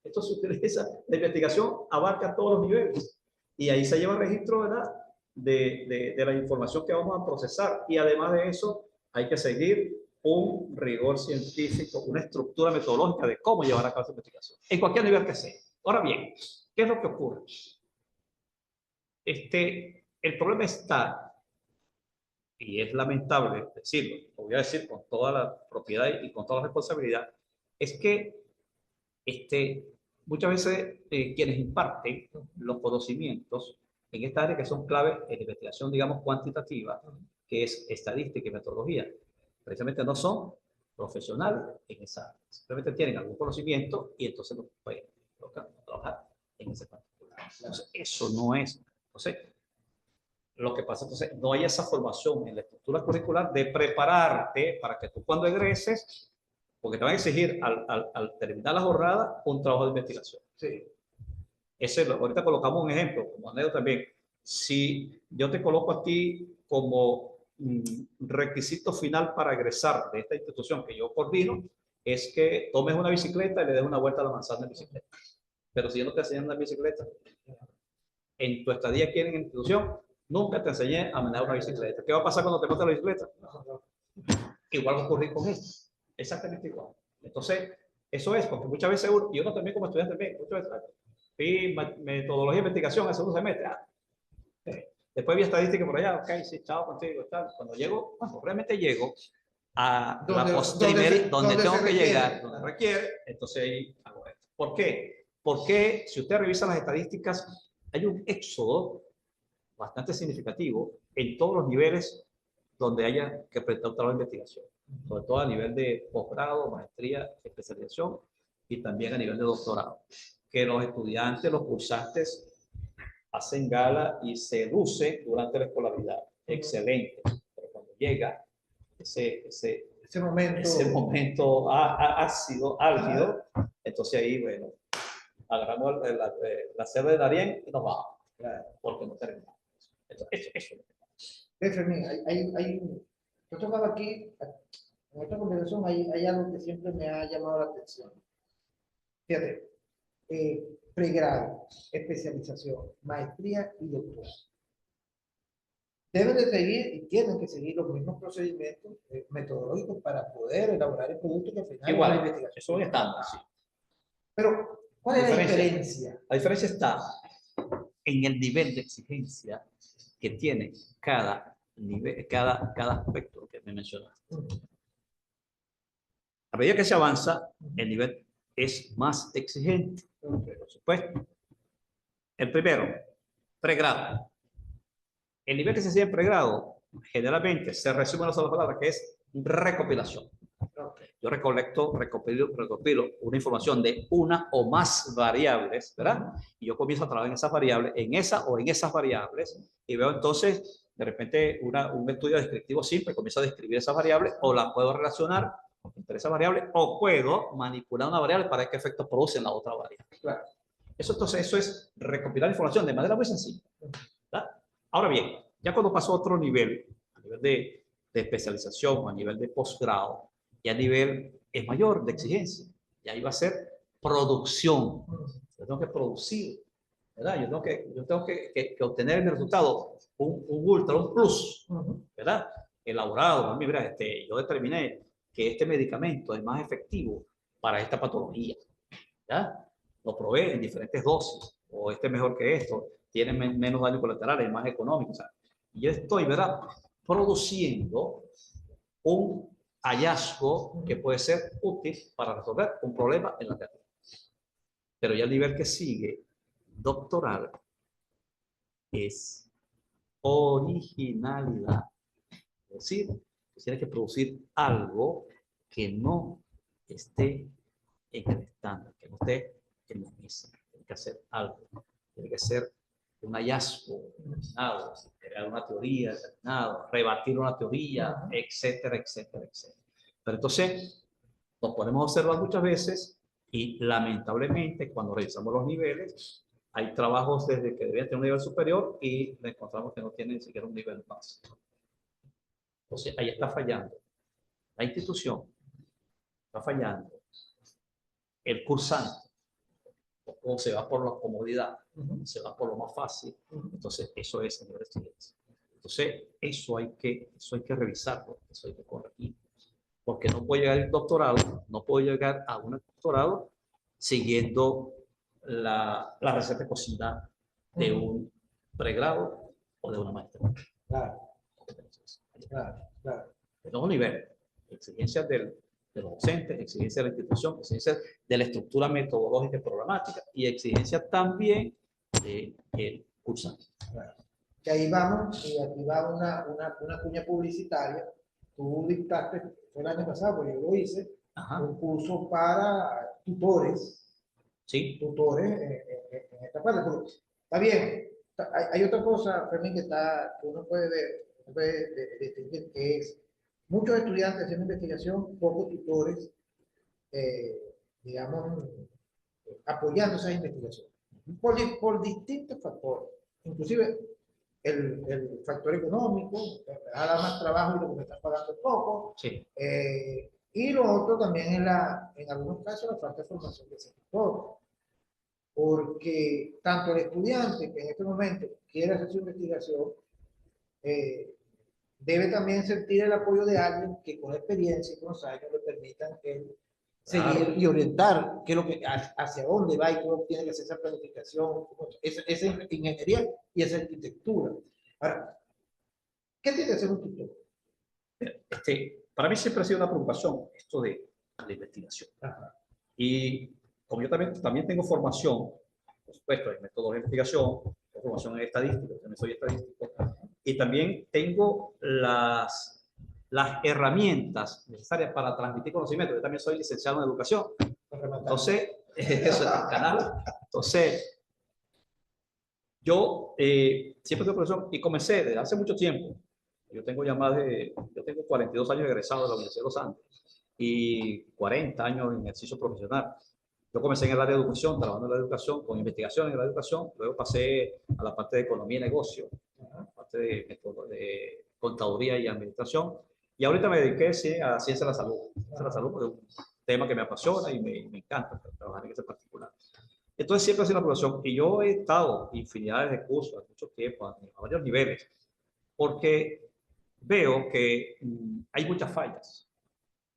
Esto se utiliza, la investigación abarca todos los niveles. y ahí se lleva registro, ¿verdad?, de la información que vamos a procesar. Y además de eso, hay que seguir un rigor científico, una estructura metodológica de cómo llevar a cabo esa investigación, en cualquier nivel que sea. Ahora bien, ¿qué es lo que ocurre? El problema está, y es lamentable decirlo, lo voy a decir con toda la propiedad y con toda la responsabilidad, es que muchas veces quienes imparten los conocimientos en esta área que son clave en la investigación, digamos, cuantitativa, que es estadística y metodología, precisamente no son profesionales en esa área, simplemente tienen algún conocimiento y entonces los pueden trabajar en ese particular. Entonces, eso no es. Entonces, lo que pasa, entonces, no hay esa formación en la estructura curricular de prepararte para que tú cuando egreses, porque te van a exigir al terminar la jornada un trabajo de investigación. Sí. Ahorita colocamos un ejemplo, como anécdota también. Si yo te coloco a ti como requisito final para egresar de esta institución que yo coordino, es que tomes una bicicleta y le des una vuelta a la manzana en bicicleta. Pero si yo no te enseño a andar en bicicleta, en tu estadía aquí en la institución, nunca te enseñé a manejar una bicicleta. ¿Qué va a pasar cuando te montes la bicicleta? Igual va a ocurrir con esto. Exactamente igual. Entonces, eso es, porque muchas veces yo no también como estudiante también, muchas veces, y metodología de investigación, eso no se mete. Después vi estadística por allá, ok, sí, chao contigo, tal. Cuando llego, bueno, realmente llego a la postrimería, donde tengo que llegar, donde requiere, entonces ahí hago esto. ¿Por qué? Porque si usted revisa las estadísticas, hay un éxodo bastante significativo en todos los niveles donde haya que prestar un trabajo de investigación, sobre todo a nivel de posgrado, maestría, especialización y también a nivel de doctorado, que los estudiantes, los cursantes hacen gala y se lucen durante la escolaridad. Excelente. Pero cuando llega ese momento ácido, álgido, entonces ahí, bueno, agarramos la sede de Darien y nos vamos, porque no terminamos. Entonces, eso es lo que pasa. Fermín, yo tocaba aquí, en esta conversación hay algo que siempre me ha llamado la atención. Fíjate, pregrado, especialización, maestría y doctorado. Deben de seguir y tienen que seguir los mismos procedimientos metodológicos para poder elaborar el producto que al final igual, es la investigación. Eso es estándar, sí. Pero, ¿cuál es la diferencia? La diferencia está en el nivel de exigencia que tiene cada nivel, cada aspecto que me mencionaste. A medida que se avanza, el nivel es más exigente, por supuesto. El primero, pregrado. El nivel que se sigue en pregrado, generalmente se resume en una sola palabra, que es recopilación. Yo recopilo una información de una o más variables, ¿verdad? Y yo comienzo a trabajar en esas variables, en esa o en esas variables, y veo entonces, de repente, un estudio descriptivo simple, comienzo a describir esas variables, o las puedo relacionar entre esas variables, o puedo manipular una variable para ver qué efecto produce en la otra variable. Claro. Eso es recopilar información de manera muy sencilla, ¿verdad? Ahora bien, ya cuando paso a otro nivel, a nivel de especialización, a nivel de posgrado, y a nivel es mayor de exigencia, y ahí va a ser producción. Yo tengo que producir, ¿verdad? Yo tengo que obtener mi resultado, un ultra, un plus, ¿verdad? Elaborado. Mira, yo determiné que este medicamento es más efectivo para esta patología, ¿ya? Lo probé en diferentes dosis, o este es mejor que esto, tiene menos daño colateral, es más económico. O sea, yo estoy, ¿verdad?, produciendo un hallazgo que puede ser útil para resolver un problema en la teoría. Pero ya el nivel que sigue, doctoral, es originalidad. Es decir, que tiene que producir algo que no esté en el estándar, que no esté en la mesa. Tiene que hacer algo. Tiene que ser un hallazgo determinado, crear una teoría determinada, rebatir una teoría, etcétera, etcétera, etcétera. Pero entonces nos podemos observar muchas veces y lamentablemente cuando revisamos los niveles hay trabajos desde que deberían tener un nivel superior y encontramos que no tienen ni siquiera un nivel básico. Entonces ahí está fallando la institución, está fallando el cursante, o se va por la comodidad, se va por lo más fácil. Entonces, eso es nivel de excelencia. Entonces, eso hay que revisarlo, eso hay que corregir. Porque no puedo llegar al doctorado, no puedo llegar a un doctorado siguiendo la receta de cocina de un pregrado o de una maestría. Claro, claro. De dos niveles, exigencias de los docentes, exigencias de la institución, exigencias de la estructura metodológica y programática y exigencias también del cursante. Claro. Que ahí vamos, y aquí va una cuña publicitaria. Tú dictaste, fue el año pasado, porque yo lo hice, un curso para tutores. Sí. Tutores en esta parte. Porque, está bien, hay otra cosa, Fermín, que uno puede ver, distinguir, que es muchos estudiantes haciendo investigación, pocos tutores, digamos, apoyando esas investigaciones. Por distintos factores. Inclusive el factor económico, da más trabajo y lo que me están pagando es poco. Sí. Y lo otro también en algunos casos la falta de formación del sector. Porque tanto el estudiante que en este momento quiere hacer su investigación, debe también sentir el apoyo de alguien que con experiencia y con los años le permitan seguir y orientar qué es lo que, hacia dónde va y cómo tiene que hacer esa planificación, esa ingeniería y esa arquitectura. Ahora, ¿qué tiene que hacer un tutor? Para mí siempre ha sido una preocupación esto de la investigación. Ajá. Y como yo también tengo formación, por supuesto, en metodología de investigación, tengo formación en estadística, también soy estadístico, y también tengo las herramientas necesarias para transmitir conocimiento. Yo también soy licenciado en educación. Entonces, eso es el canal. Entonces, yo siempre tengo profesor y comencé desde hace mucho tiempo. Yo tengo 42 años egresado de la Universidad de los Andes y 40 años en ejercicio profesional. Yo comencé en el área de educación, trabajando en la educación, con investigación en la educación, luego pasé a la parte de economía y negocio, a la parte de contaduría y administración, y ahorita me dediqué a ciencia de la salud. Ciencia de la salud es un tema que me apasiona y me encanta trabajar en ese particular. Entonces siempre ha sido una profesión, y yo he estado infinidades de cursos, a mucho tiempo, a varios niveles, porque veo que hay muchas fallas,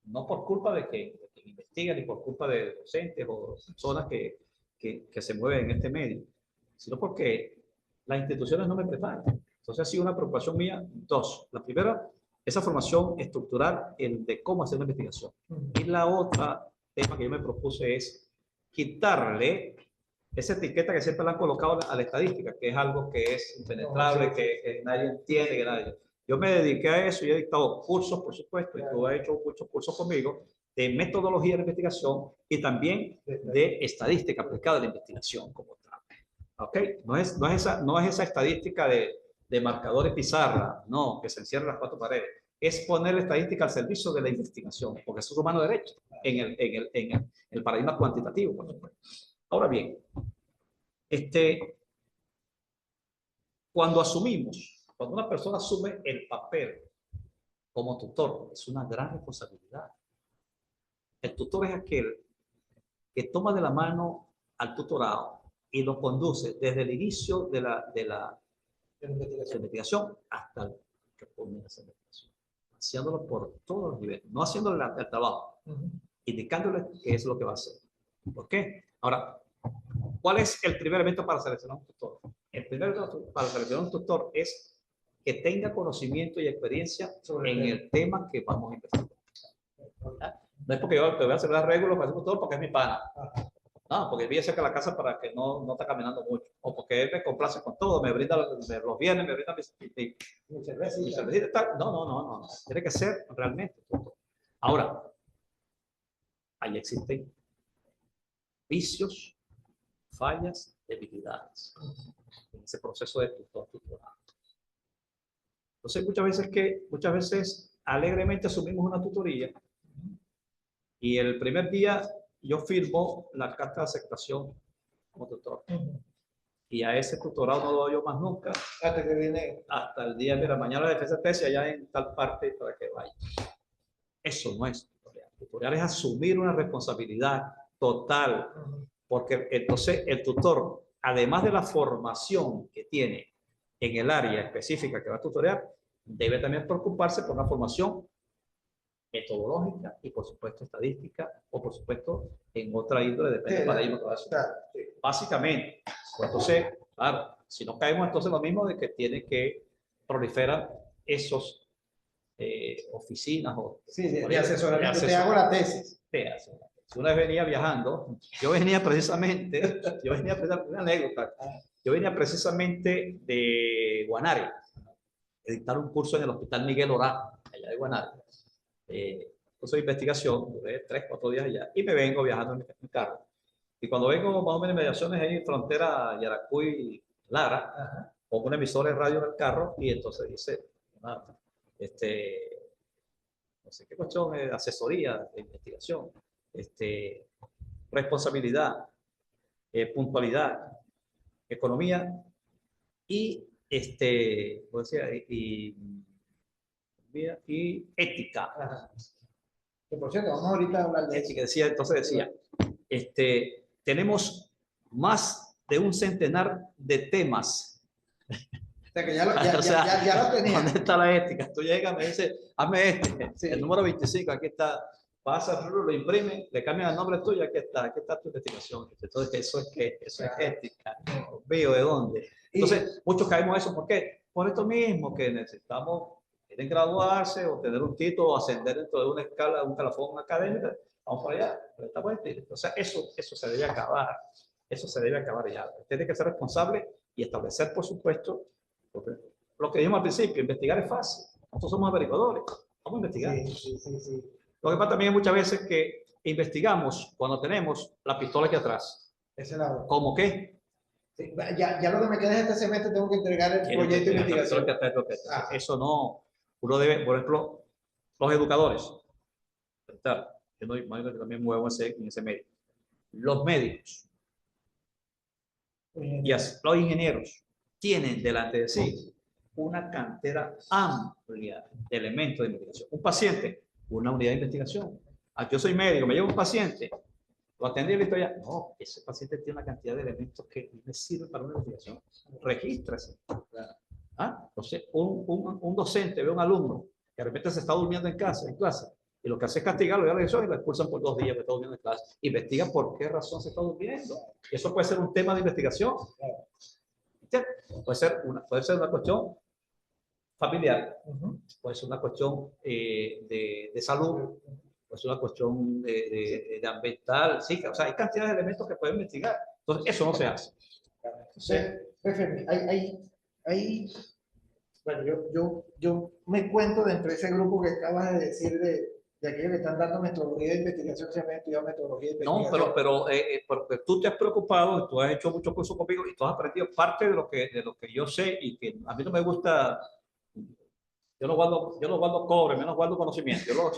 no por culpa de que investigan ni por culpa de docentes o personas que se mueven en este medio, sino porque las instituciones no me preparan. Entonces ha sido una preocupación mía, dos. La primera, esa formación estructural de cómo hacer la investigación. Y la otra tema que yo me propuse es quitarle esa etiqueta que siempre le han colocado a la estadística, que es algo que es impenetrable, que nadie entiende, que nadie... Yo me dediqué a eso y he dictado cursos, por supuesto, y tú has hecho muchos cursos conmigo de metodología de investigación y también de estadística aplicada a la investigación como tal. ¿Ok? No es esa estadística de marcadores pizarra, no, que se encierran las cuatro paredes. Es poner la estadística al servicio de la investigación, porque eso es humano derecho en el paradigma cuantitativo, por supuesto. Ahora bien, cuando una persona asume el papel como tutor, es una gran responsabilidad. El tutor es aquel que toma de la mano al tutorado y lo conduce desde el inicio de la investigación hasta el que comienza la investigación, haciéndolo por todos los niveles, no haciéndole el trabajo, indicándole qué es lo que va a hacer. ¿Por qué? Ahora, ¿cuál es el primer elemento para seleccionar un tutor? El primer elemento para seleccionar un tutor es que tenga conocimiento y experiencia en el tema que vamos a investigar. No es porque yo te voy a hacer las reglas para ser tutor porque es mi pana. No, porque vive cerca de la casa para que no está caminando mucho. O porque él me complace con todo, me brinda los bienes, me brinda mi cervecita. No. Tiene que ser realmente tutor. Ahora, ahí existen vicios, fallas, debilidades en ese proceso de tutorado. Entonces, muchas veces alegremente asumimos una tutoría y el primer día yo firmo la carta de aceptación como tutor. Y a ese tutorado no lo doy yo más nunca. Hasta que viene. Hasta el día, mira, mañana la defensa de tesis allá en tal parte para que vaya. Eso no es tutorial. Tutorial es asumir una responsabilidad total. Porque entonces el tutor además de la formación que tiene en el área específica que va a tutorear, debe también preocuparse por una formación metodológica y, por supuesto, estadística, o, por supuesto, en otra índole, depende del paradigma que va a hacer. Básicamente, pues, entonces, claro, si no caemos entonces lo mismo de que tiene que proliferar esos oficinas o de asesoramiento. Te hago la tesis. Si una vez venía viajando, yo venía precisamente, una anécdota, yo venía precisamente de Guanare, a dictar un curso en el Hospital Miguel Orá, allá de Guanare. Curso de investigación, duré 3, 4 días allá, y me vengo viajando en mi carro. Y cuando vengo más o menos en mediaciones ahí en frontera Yaracuy-Lara, pongo una emisora de radio en el carro, y entonces dice, no sé qué cuestión, asesoría, de investigación, responsabilidad, puntualidad, economía y, ¿cómo decía? Y ética. Que por cierto, vamos ahorita a hablar de ética. Entonces decía, tenemos más de un centenar de temas. O sea, que ya lo tenía. ¿Dónde está la ética? Tú llegas, me dices, hazme el número 25, aquí está. Pasa, lo imprime, le cambian el nombre tuyo, aquí está tu investigación. Entonces, eso es ética. Veo de dónde. Entonces, muchos caemos en eso. ¿Por qué? Por esto mismo, que necesitamos, quieren graduarse o tener un título o ascender dentro de una escala, un calafón académico. Vamos para allá. Entonces, eso se debe acabar. Eso se debe acabar ya. Tiene que ser responsable y establecer, por supuesto, lo que dijimos al principio, investigar es fácil. Nosotros somos averiguadores. Vamos a investigar. Sí. Lo que pasa también es muchas veces que investigamos cuando tenemos la pistola aquí atrás. ¿Cómo qué? Sí, ya lo que me queda es este semestre, tengo que entregar el proyecto de investigación. Eso no, uno debe, por ejemplo, los educadores. Yo también muevo en ese medio. Los médicos y los ingenieros tienen delante de sí una cantera amplia de elementos de investigación. Un paciente, una unidad de investigación. Yo soy médico, me llevo un paciente, lo atendí y listo ya. No, ese paciente tiene una cantidad de elementos que me sirven para una investigación. Regístrese. Entonces, un docente ve a un alumno que de repente se está durmiendo en clase, y lo que hace es castigarlo, y lo expulsan por 2 días que está durmiendo en clase. Investiga por qué razón se está durmiendo. Eso puede ser un tema de investigación. Puede ser una cuestión familiar, puede ser una cuestión de salud, puede ser una cuestión de ambiental, sí, o sea, hay cantidad de elementos que pueden investigar. Entonces, eso no se hace. Bueno, yo me cuento dentro de ese grupo que acabas de decir de aquellos que están dando metodología de investigación, se han estudiado metodología de investigación. No, pero porque tú te has preocupado, tú has hecho muchos cursos conmigo y tú has aprendido parte de lo que yo sé, y que a mí no me gusta. Yo no guardo cobre, menos guardo conocimiento. Yo lo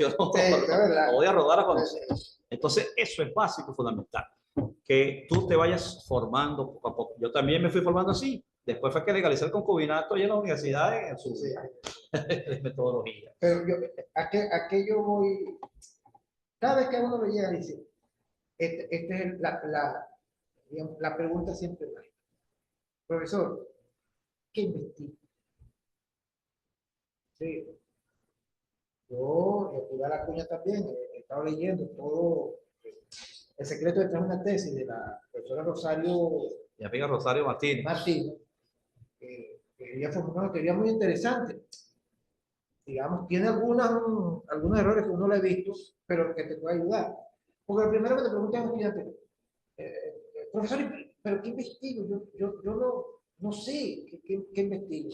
voy a rodar a conocer. Entonces, eso es básico, fundamental. Que tú te vayas formando poco a poco. Yo también me fui formando así. Después fue que legalicé el concubinato y en la universidad en su metodología. Pero ¿a qué yo voy? Cada vez que uno lo llega, dice, es la pregunta siempre va. Profesor, ¿qué investiga? Sí. Yo fui a la cuña también, he estado leyendo todo El secreto detrás de una tesis de la profesora Rosario. Mi amiga Rosario Martínez. Que ella formó una teoría muy interesante. Digamos, tiene algunos errores que uno lo ha visto, pero que te puede ayudar. Porque lo primero que te preguntan a un estudiante, profesor, ¿pero qué investigo? Yo no sé qué investigo.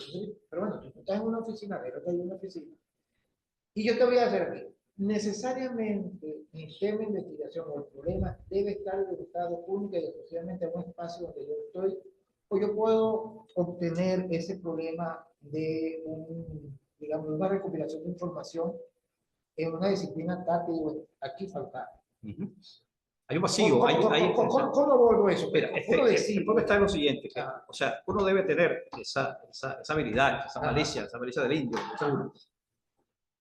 Pero bueno, tú estás en una oficina, en una oficina. Y yo te voy a hacer aquí. Necesariamente mi tema de investigación o el problema debe estar dedicado única y exclusivamente a un espacio donde yo estoy, o yo puedo obtener ese problema de digamos, una recopilación de información en una disciplina tal que digo, aquí falta. Hay un vacío. ¿Cómo abordo eso? Mira, el problema está en lo siguiente, que, o sea, uno debe tener esa habilidad, esa malicia del indio, seguro.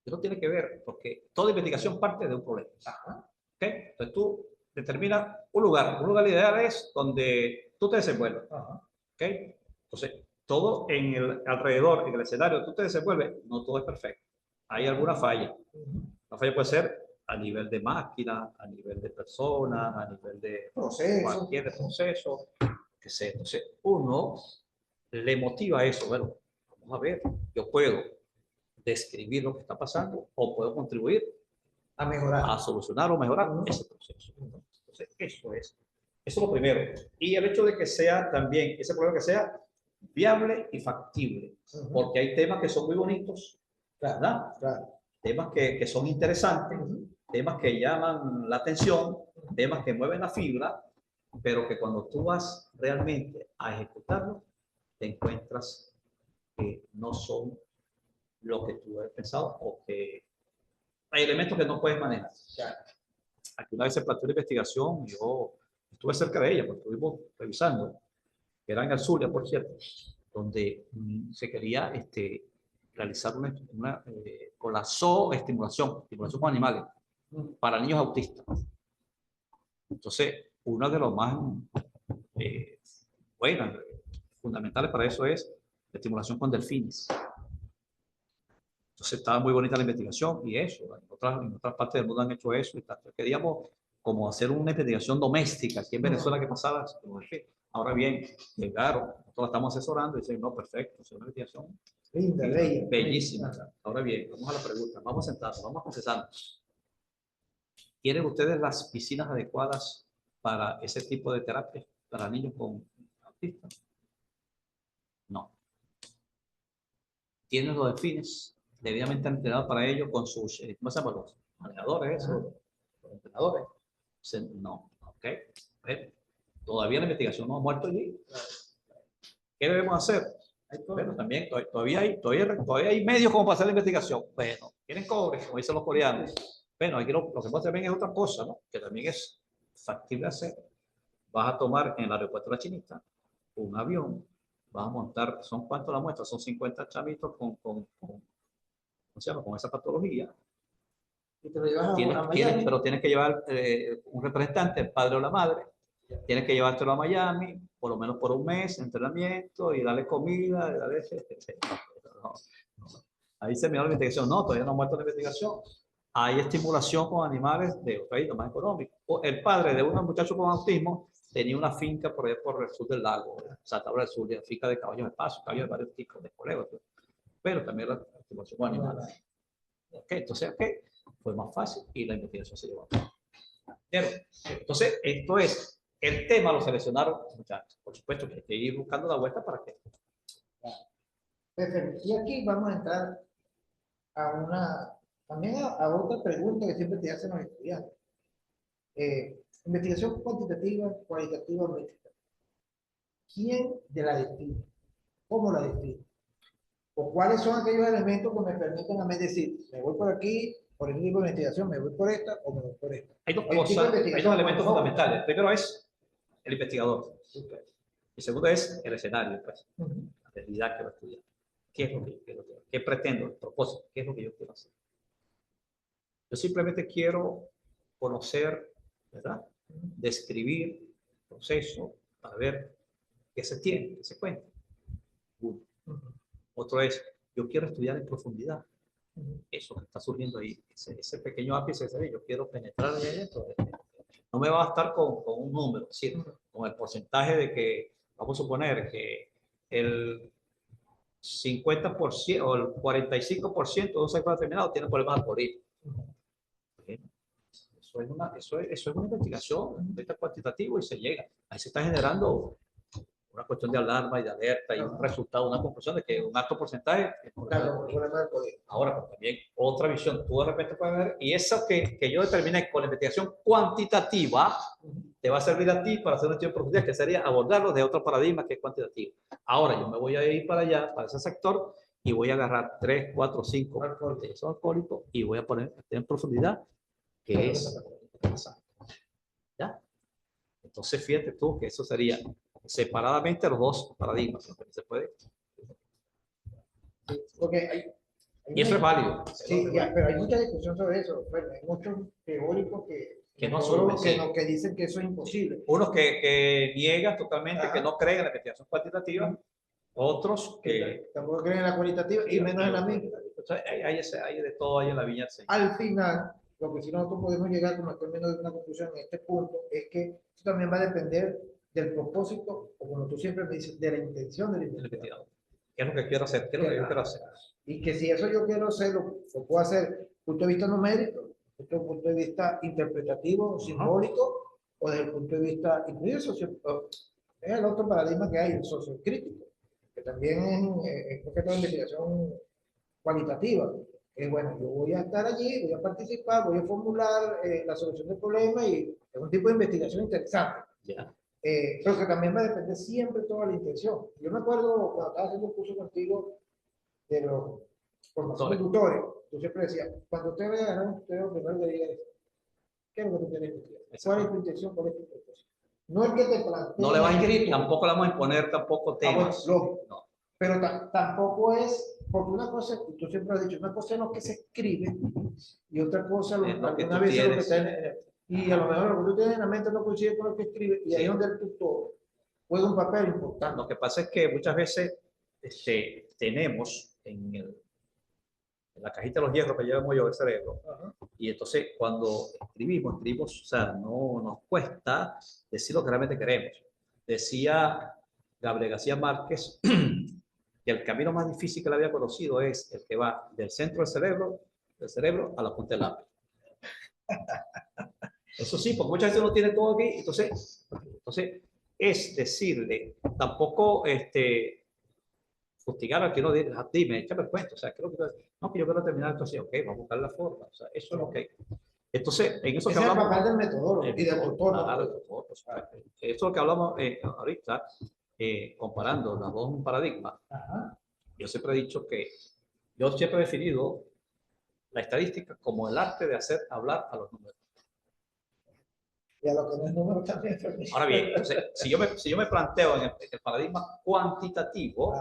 Eso tiene que ver, porque toda investigación parte de un problema. ¿Okay? Entonces tú determinas un lugar ideal es donde tú te desenvuelves. Ajá. ¿Ok? Entonces, todo en el alrededor, en el escenario, tú te desenvuelves, no todo es perfecto. Hay alguna falla. La falla puede ser a nivel de máquina, a nivel de persona, a nivel de cualquier proceso, que sea. Entonces, uno le motiva eso. Bueno, vamos a ver, yo puedo describir lo que está pasando o puedo contribuir A mejorar. a solucionar o mejorar ese proceso. Entonces, eso es lo primero. Y el hecho de que sea también, ese problema que sea viable y factible, porque hay temas que son muy bonitos, ¿verdad? Claro. Temas que son interesantes, temas que llaman la atención, temas que mueven la fibra, pero que cuando tú vas realmente a ejecutarlo, te encuentras que no son lo que tú has pensado o que hay elementos que no puedes manejar. Claro. Aquí una vez se planteó una investigación, yo estuve cerca de ella, porque estuvimos revisando, que era en el Zulia, por cierto, donde se quería realizar con la estimulación con animales para niños autistas. Entonces, uno de los más buenas, fundamentales para eso es la estimulación con delfines. Entonces estaba muy bonita la investigación y eso, en otras partes del mundo han hecho eso y tal. Queríamos como hacer una investigación doméstica aquí en Venezuela que pasaba. Ahora bien, llegaron, nosotros la estamos asesorando y dicen, no, perfecto, es una investigación linda, bella, bellísima. Ahora bien, vamos a la pregunta, vamos a sentarnos, vamos a confesarnos. ¿Quieren ustedes las piscinas adecuadas para ese tipo de terapia para niños con autismo? No. ¿Tienen los delfines debidamente entrenados para ello con sus, ¿cómo se llaman los manejadores, eso? Los entrenadores? No, ok. Todavía la investigación no ha muerto allí. ¿Qué debemos hacer? Bueno, también todavía hay medios como para hacer la investigación. Bueno, quieren cobre, como dicen los coreanos. Bueno, aquí lo que pasa también es otra cosa, ¿no? Que también es factible hacer. Vas a tomar en el aeropuerto de la Chinita un avión, vas a montar, ¿son cuánto la muestra? Son 50 chamitos ¿cómo se llama? Con esa patología. Y te lo llevas a Miami. Pero tienes que llevar un representante, el padre o la madre. Tienes que llevártelo a Miami, por lo menos por un mes, entrenamiento, y darle comida, y darle... No. Ahí se miró la investigación. No, todavía no ha muerto la investigación. Hay estimulación con animales de otro país más económico. El padre de un muchacho con autismo tenía una finca por el sur del lago, Santa Bárbara del Sur, una finca de caballos de paso, caballos de varios tipos de colegas, pero también la estimulación con animales. Entonces, fue más fácil y la investigación se llevó a cabo. Entonces, esto es, el tema lo seleccionaron muchachos. Por supuesto que hay que ir buscando la vuelta para que... Perfecto. Y aquí vamos a entrar también a otra pregunta que siempre te hacen los estudiantes. Investigación cuantitativa, cualitativa, métrica. ¿Quién la define? ¿Cómo la define? ¿O cuáles son aquellos elementos que me permiten a mí decir, me voy por aquí, por el tipo de investigación, me voy por esta o me voy por esta? Hay dos elementos fundamentales. Primero es el investigador. Y segundo es el escenario, pues, la realidad que va a estudiar. ¿Qué es lo que yo quiero hacer? ¿Qué pretendo? El propósito. ¿Qué es lo que yo quiero hacer? Yo simplemente quiero conocer, ¿verdad? Describir el proceso para ver qué se tiene, qué se cuenta. Uno. Otro es, yo quiero estudiar en profundidad. Eso que está surgiendo ahí, ese pequeño ápice, yo quiero penetrar ahí adentro. No me va a bastar con un número, es decir, con el porcentaje de que, vamos a suponer que el 50% o el 45% de un sector determinado tiene problemas algoritmos. Eso es una investigación, un data cuantitativo y se llega. Ahí se está generando una cuestión de alarma y de alerta y un resultado, una conclusión de que un alto porcentaje es Claro, ahora, pues también otra visión, tú de repente puedes ver, y eso que yo determiné con la investigación cuantitativa, te va a servir a ti para hacer un estudio de profundidad, que sería abordarlo de otro paradigma que es cuantitativo. Ahora yo me voy a ir para allá, para ese sector, y voy a agarrar 3, 4, 5 de esos alcohólicos y voy a poner en profundidad qué es. ¿Ya? Entonces fíjate tú que eso sería separadamente los dos paradigmas. Se puede. Porque y eso es válido. Sí, ya, pero hay mucha discusión sobre eso. Bueno, hay muchos teóricos que que no Todos asumen, sí. que dicen que eso es imposible. Unos que niegan totalmente, Ajá. que no creen en la investigación cuantitativa, otros que Tampoco creen en la cualitativa y menos en la mixta. Entonces, hay de todo ahí en la viña del Señor. Al final, lo que sí nosotros podemos llegar como término de una conclusión en este punto es que eso también va a depender del propósito, o como tú siempre me dices, de la intención del El investigador. investigador. ¿Qué es lo que quiero hacer? ¿Qué es lo que yo quiero hacer? Y que si eso yo quiero hacer, lo puedo hacer desde el punto de vista numérico, desde el punto de vista interpretativo, simbólico, o desde el punto de vista, incluso es el otro paradigma que hay, el sociocrítico, que también es porque toda investigación cualitativa. Bueno, yo voy a estar allí, voy a participar, voy a formular la solución del problema y es un tipo de investigación interesante. Ya. Pero que también va a depender siempre toda la intención. Yo me acuerdo cuando estaba haciendo un curso contigo de los formación de tutores, tú siempre decías, cuando usted vea a un tutor, primero le diga, ¿qué es lo que tú quieres investigar? ¿Cuál es tu intención? ¿Cuál es tu propósito? No es que te plantee No le va a escrito, tampoco le vamos a imponer tampoco temas. lógico. No. Pero tampoco es, porque una cosa, tú siempre has dicho, una cosa es lo que se escribe y otra cosa Es lo que alguna tú vez es lo que tienes. está y a lo mejor lo que tú tienes en la mente no coincide con lo que escribe y ahí es donde el tutor juega un papel importante. Lo que pasa es que muchas veces tenemos en la cajita de los hierros que llevamos yo el cerebro, y entonces cuando escribimos, o sea, no nos cuesta decir lo que realmente queremos. Decía Gabriel García Márquez que el camino más difícil que él había conocido es el que va del centro del cerebro a la punta del lápiz. Eso sí, porque muchas veces uno tiene todo aquí, entonces es decirle, tampoco fustigar al que no dice, dime, échame el cuento, o sea, creo que no, que yo quiero terminar esto así, ok, vamos a buscar la forma, o sea, eso es lo que. Entonces, en eso que hablamos. Es el papel del metodólogo y del tutor. Claro, del tutor, por supuesto. Eso es lo que hablamos ahorita, comparando los dos paradigmas. Yo siempre he dicho que yo siempre he definido la estadística como el arte de hacer hablar a los números. Y a lo que no es número también. Ahora bien, entonces, si yo me planteo en el paradigma cuantitativo,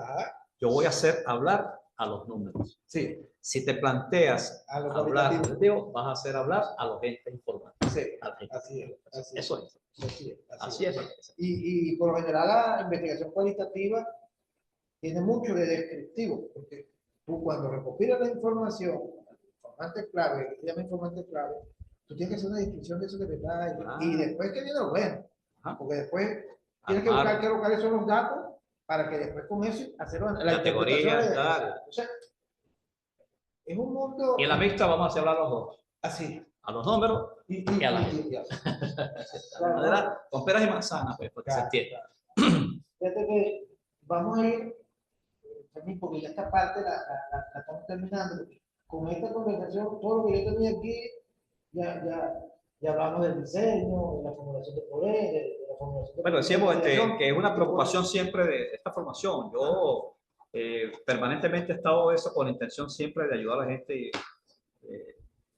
yo voy a hacer hablar a los números. Sí. Si te planteas hablar, vas a hacer hablar a los entes informáticos. Sí, así es. Eso es. Así es. Y por lo general la investigación cualitativa tiene mucho de descriptivo, porque tú cuando recopilas la información, informante clave, se llama informante clave, tú tienes que hacer una descripción de esos detalles. Y después que viene lo bueno, porque después tienes que buscar cuáles son los datos para que después con eso hacer la categoría, claro. O sea, es un mundo. Y en la mixta vamos a hablar los dos. Así. A los números y a la gente. Con peras y manzanas, pues, porque se entienda. Fíjate que vamos a ir, porque ya esta parte la estamos terminando. Con esta conversación, todo lo que yo tenía aquí, ya hablamos del diseño, de la formulación de poder, de la formulación de. Bueno, decíamos que es una preocupación siempre de esta formación. Yo permanentemente he estado eso con la intención siempre de ayudar a la gente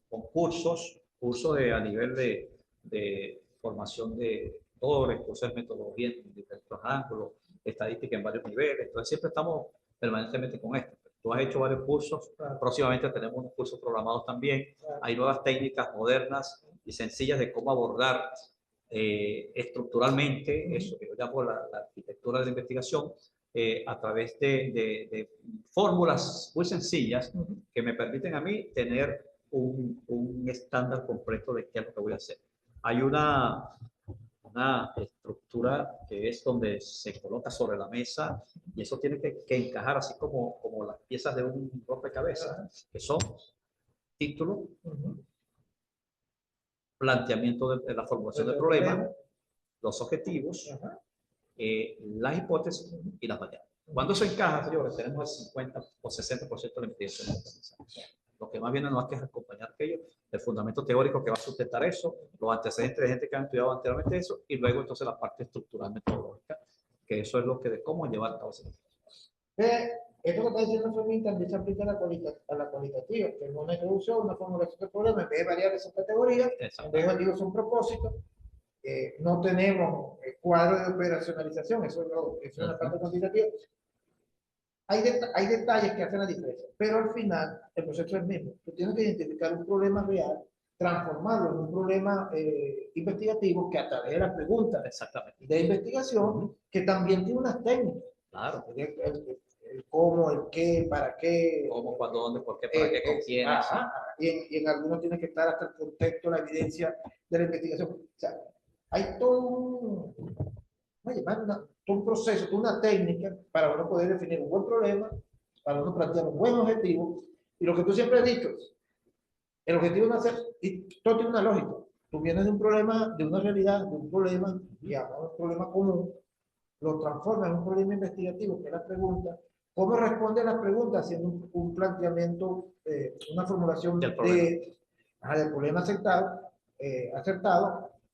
con cursos a nivel de formación de tutores, cursos de metodología en diferentes ángulos, estadística en varios niveles. Entonces siempre estamos permanentemente con esto. Tú has hecho varios cursos, próximamente tenemos unos cursos programados también. Hay nuevas técnicas modernas y sencillas de cómo abordar estructuralmente eso que yo llamo la arquitectura de la investigación a través de fórmulas muy sencillas que me permiten a mí tener un estándar completo de qué es lo que voy a hacer. Hay una estructura que es donde se coloca sobre la mesa y eso tiene que encajar así como las piezas de un rompecabezas, que son título, planteamiento de la formulación del problema, los objetivos, las hipótesis y las variables. Cuando eso encaja, señores, tenemos el 50 o 60% de la investigación organizada. Lo que más viene no es que es acompañar aquello, el fundamento teórico que va a sustentar eso, los antecedentes de gente que han estudiado anteriormente eso, y luego entonces la parte estructural metodológica, que eso es lo que de cómo llevar a cabo ese proceso. Esto que está diciendo Fermín también se aplica a la cualitativa, que es una introducción, una formulación de problema, en vez de variables son categorías, en vez de objetivos son propósitos. No tenemos cuadro de operacionalización, eso es una parte cuantitativa. Hay detalles que hacen la diferencia, pero al final el proceso es el mismo. Tú tienes que identificar un problema real transformarlo en un problema investigativo que a través de las preguntas Exactamente. de investigación, que también tiene unas técnicas. Claro. El cómo, el qué, para qué. ¿Cómo, cuándo, dónde, por qué, para qué, con quiénes? Y en algunos tiene que estar hasta el contexto, la evidencia de la investigación. O sea, hay todo un proceso, toda una técnica para uno poder definir un buen problema, para uno plantear un buen objetivo. Y lo que tú siempre has dicho, el objetivo es hacer, y todo tiene una lógica. Tú vienes de un problema, de una realidad, de un problema, digamos, un problema común, lo transforma en un problema investigativo, que es la pregunta. ¿Cómo responde a las preguntas? Haciendo un planteamiento, una formulación del problema acertado,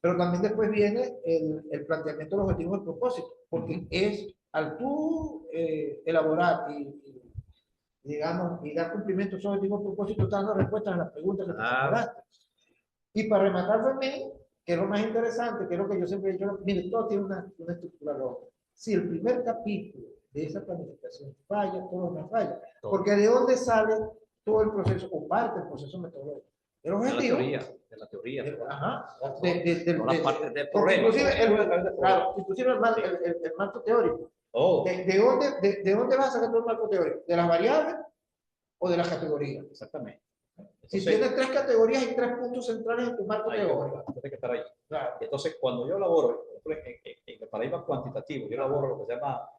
pero también después viene el planteamiento del objetivo del propósito, porque es al tú elaborar digamos, y dar cumplimiento a esos objetivos del propósito, dando respuestas a las preguntas que te formulaste. Y para rematar también, que es lo más interesante, que es lo que yo siempre he dicho, mire, todo tiene una estructura lógica. Si el primer capítulo de esa planificación falla, todo me falla. Porque de dónde sale todo el proceso, o parte del proceso metodológico. El objetivo. De la teoría. Ajá. La parte del problema. Inclusive el marco teórico. ¿De dónde vas a sacar todo el marco teórico? ¿De las variables o de las categorías? Exactamente. Si tienes 3 categorías y 3 puntos centrales en tu marco teórico. Tiene que estar ahí. Claro. Entonces, cuando yo elaboro, en el paradigma cuantitativo, yo elaboro lo que se llama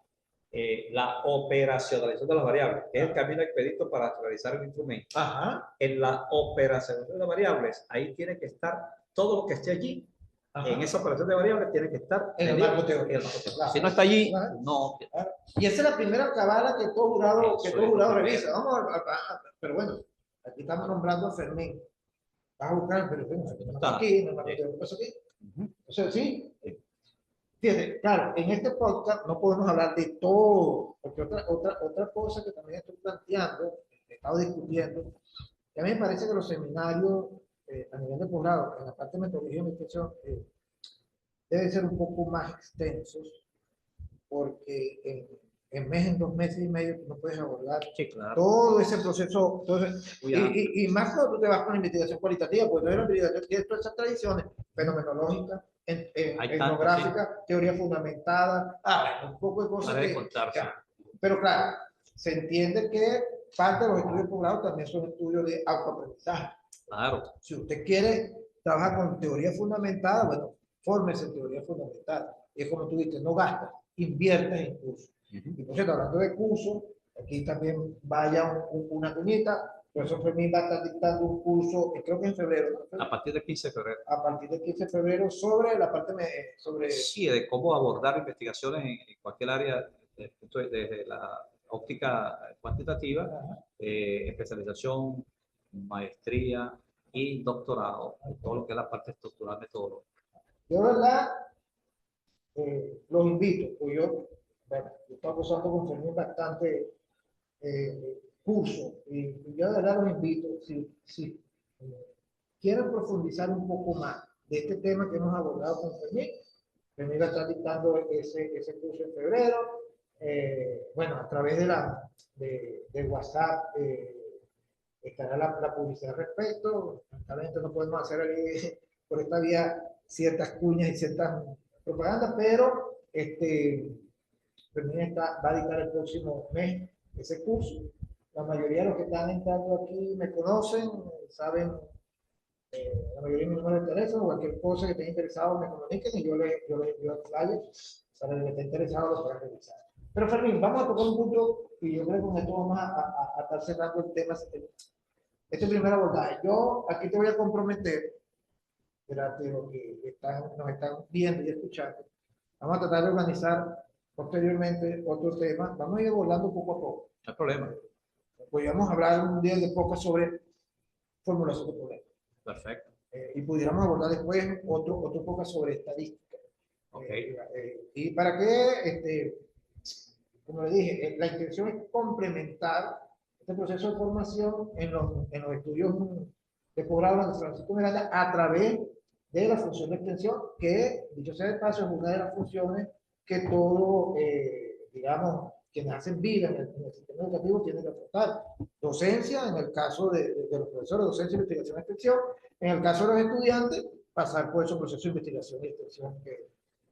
la operacionalización de las variables, que es el camino expedito para realizar el instrumento. Ajá. En la operacionalización de las variables, ahí tiene que estar todo lo que esté allí. Ajá. En esa operación de variables tiene que estar en el marco teórico. Claro. Si no está allí, no. Claro. Y esa es la primera cabala que todo jurado revisa. Vamos pero bueno, aquí estamos nombrando a Fermín. Vas a buscar, pero bueno, aquí, en el marco teórico, ¿eso aquí? O sea, sí. Fíjate, claro, en este podcast no podemos hablar de todo, porque otra cosa que también estoy planteando, he estado discutiendo, que a mí me parece que los seminarios a nivel de posgrado, en la parte de metodología de investigación, deben ser un poco más extensos, porque en 2 meses y medio no puedes abordar todo ese proceso. Y más cuando tú te vas con la investigación cualitativa, pues la investigación tiene todas esas tradiciones fenomenológicas, etnográfica, teoría fundamentada, un poco de cosas pero claro, se entiende que parte de los estudios de posgrado también son estudios de autoaprendizaje. Claro. Si usted quiere trabajar con teoría fundamentada, bueno, fórmese en teoría fundamentada. Y es como tú dices, no gastas, inviertes en cursos. Y por cierto, hablando de cursos, aquí también vaya una cuñita. Por eso Fermín va a estar dictando un curso, creo que en febrero, ¿no? A partir del 15 de febrero. A partir del 15 de febrero sobre la parte Sí, de cómo abordar investigaciones en cualquier área desde la óptica cuantitativa, especialización, maestría y doctorado, todo lo que es la parte estructural metodológica. Yo, verdad, los invito, pues yo estoy usando con Fermín bastante curso, y yo de verdad los invito, si quieren profundizar un poco más de este tema que hemos abordado con Fermín va a estar dictando ese curso en febrero. Bueno, a través de WhatsApp estará la publicidad al respecto. Lamentablemente no podemos hacer ahí, por esta vía ciertas cuñas y ciertas propagandas, pero Fermín va a dictar el próximo mes ese curso. La mayoría de los que están entrando aquí me conocen, saben, la mayoría de mis números de teléfono, cualquier cosa que estén interesados me comuniquen y yo les envío el flyer para el que esté interesado lo pueda revisar. Pero Fermín, vamos a tocar un punto y yo creo que con esto vamos a estar cerrando el tema, este primer abordaje. Yo aquí te voy a comprometer, de lo que nos están viendo y escuchando. Vamos a tratar de organizar posteriormente otro tema. Vamos a ir abordando poco a poco. No hay problema. Podríamos hablar un día de poco sobre formulación de problemas. Perfecto. Y pudiéramos abordar después otro poco sobre estadística. Okay. Y para que, como le dije, la intención es complementar este proceso de formación en los estudios de posgrado de Francisco Miranda a través de la función de extensión, que, dicho sea de paso, es una de las funciones que todo, digamos, quienes hacen vida en el sistema educativo tienen que aportar. Docencia, en el caso de los profesores, docencia, investigación y extensión, En el caso de los estudiantes, pasar por esos procesos de investigación y extensión que...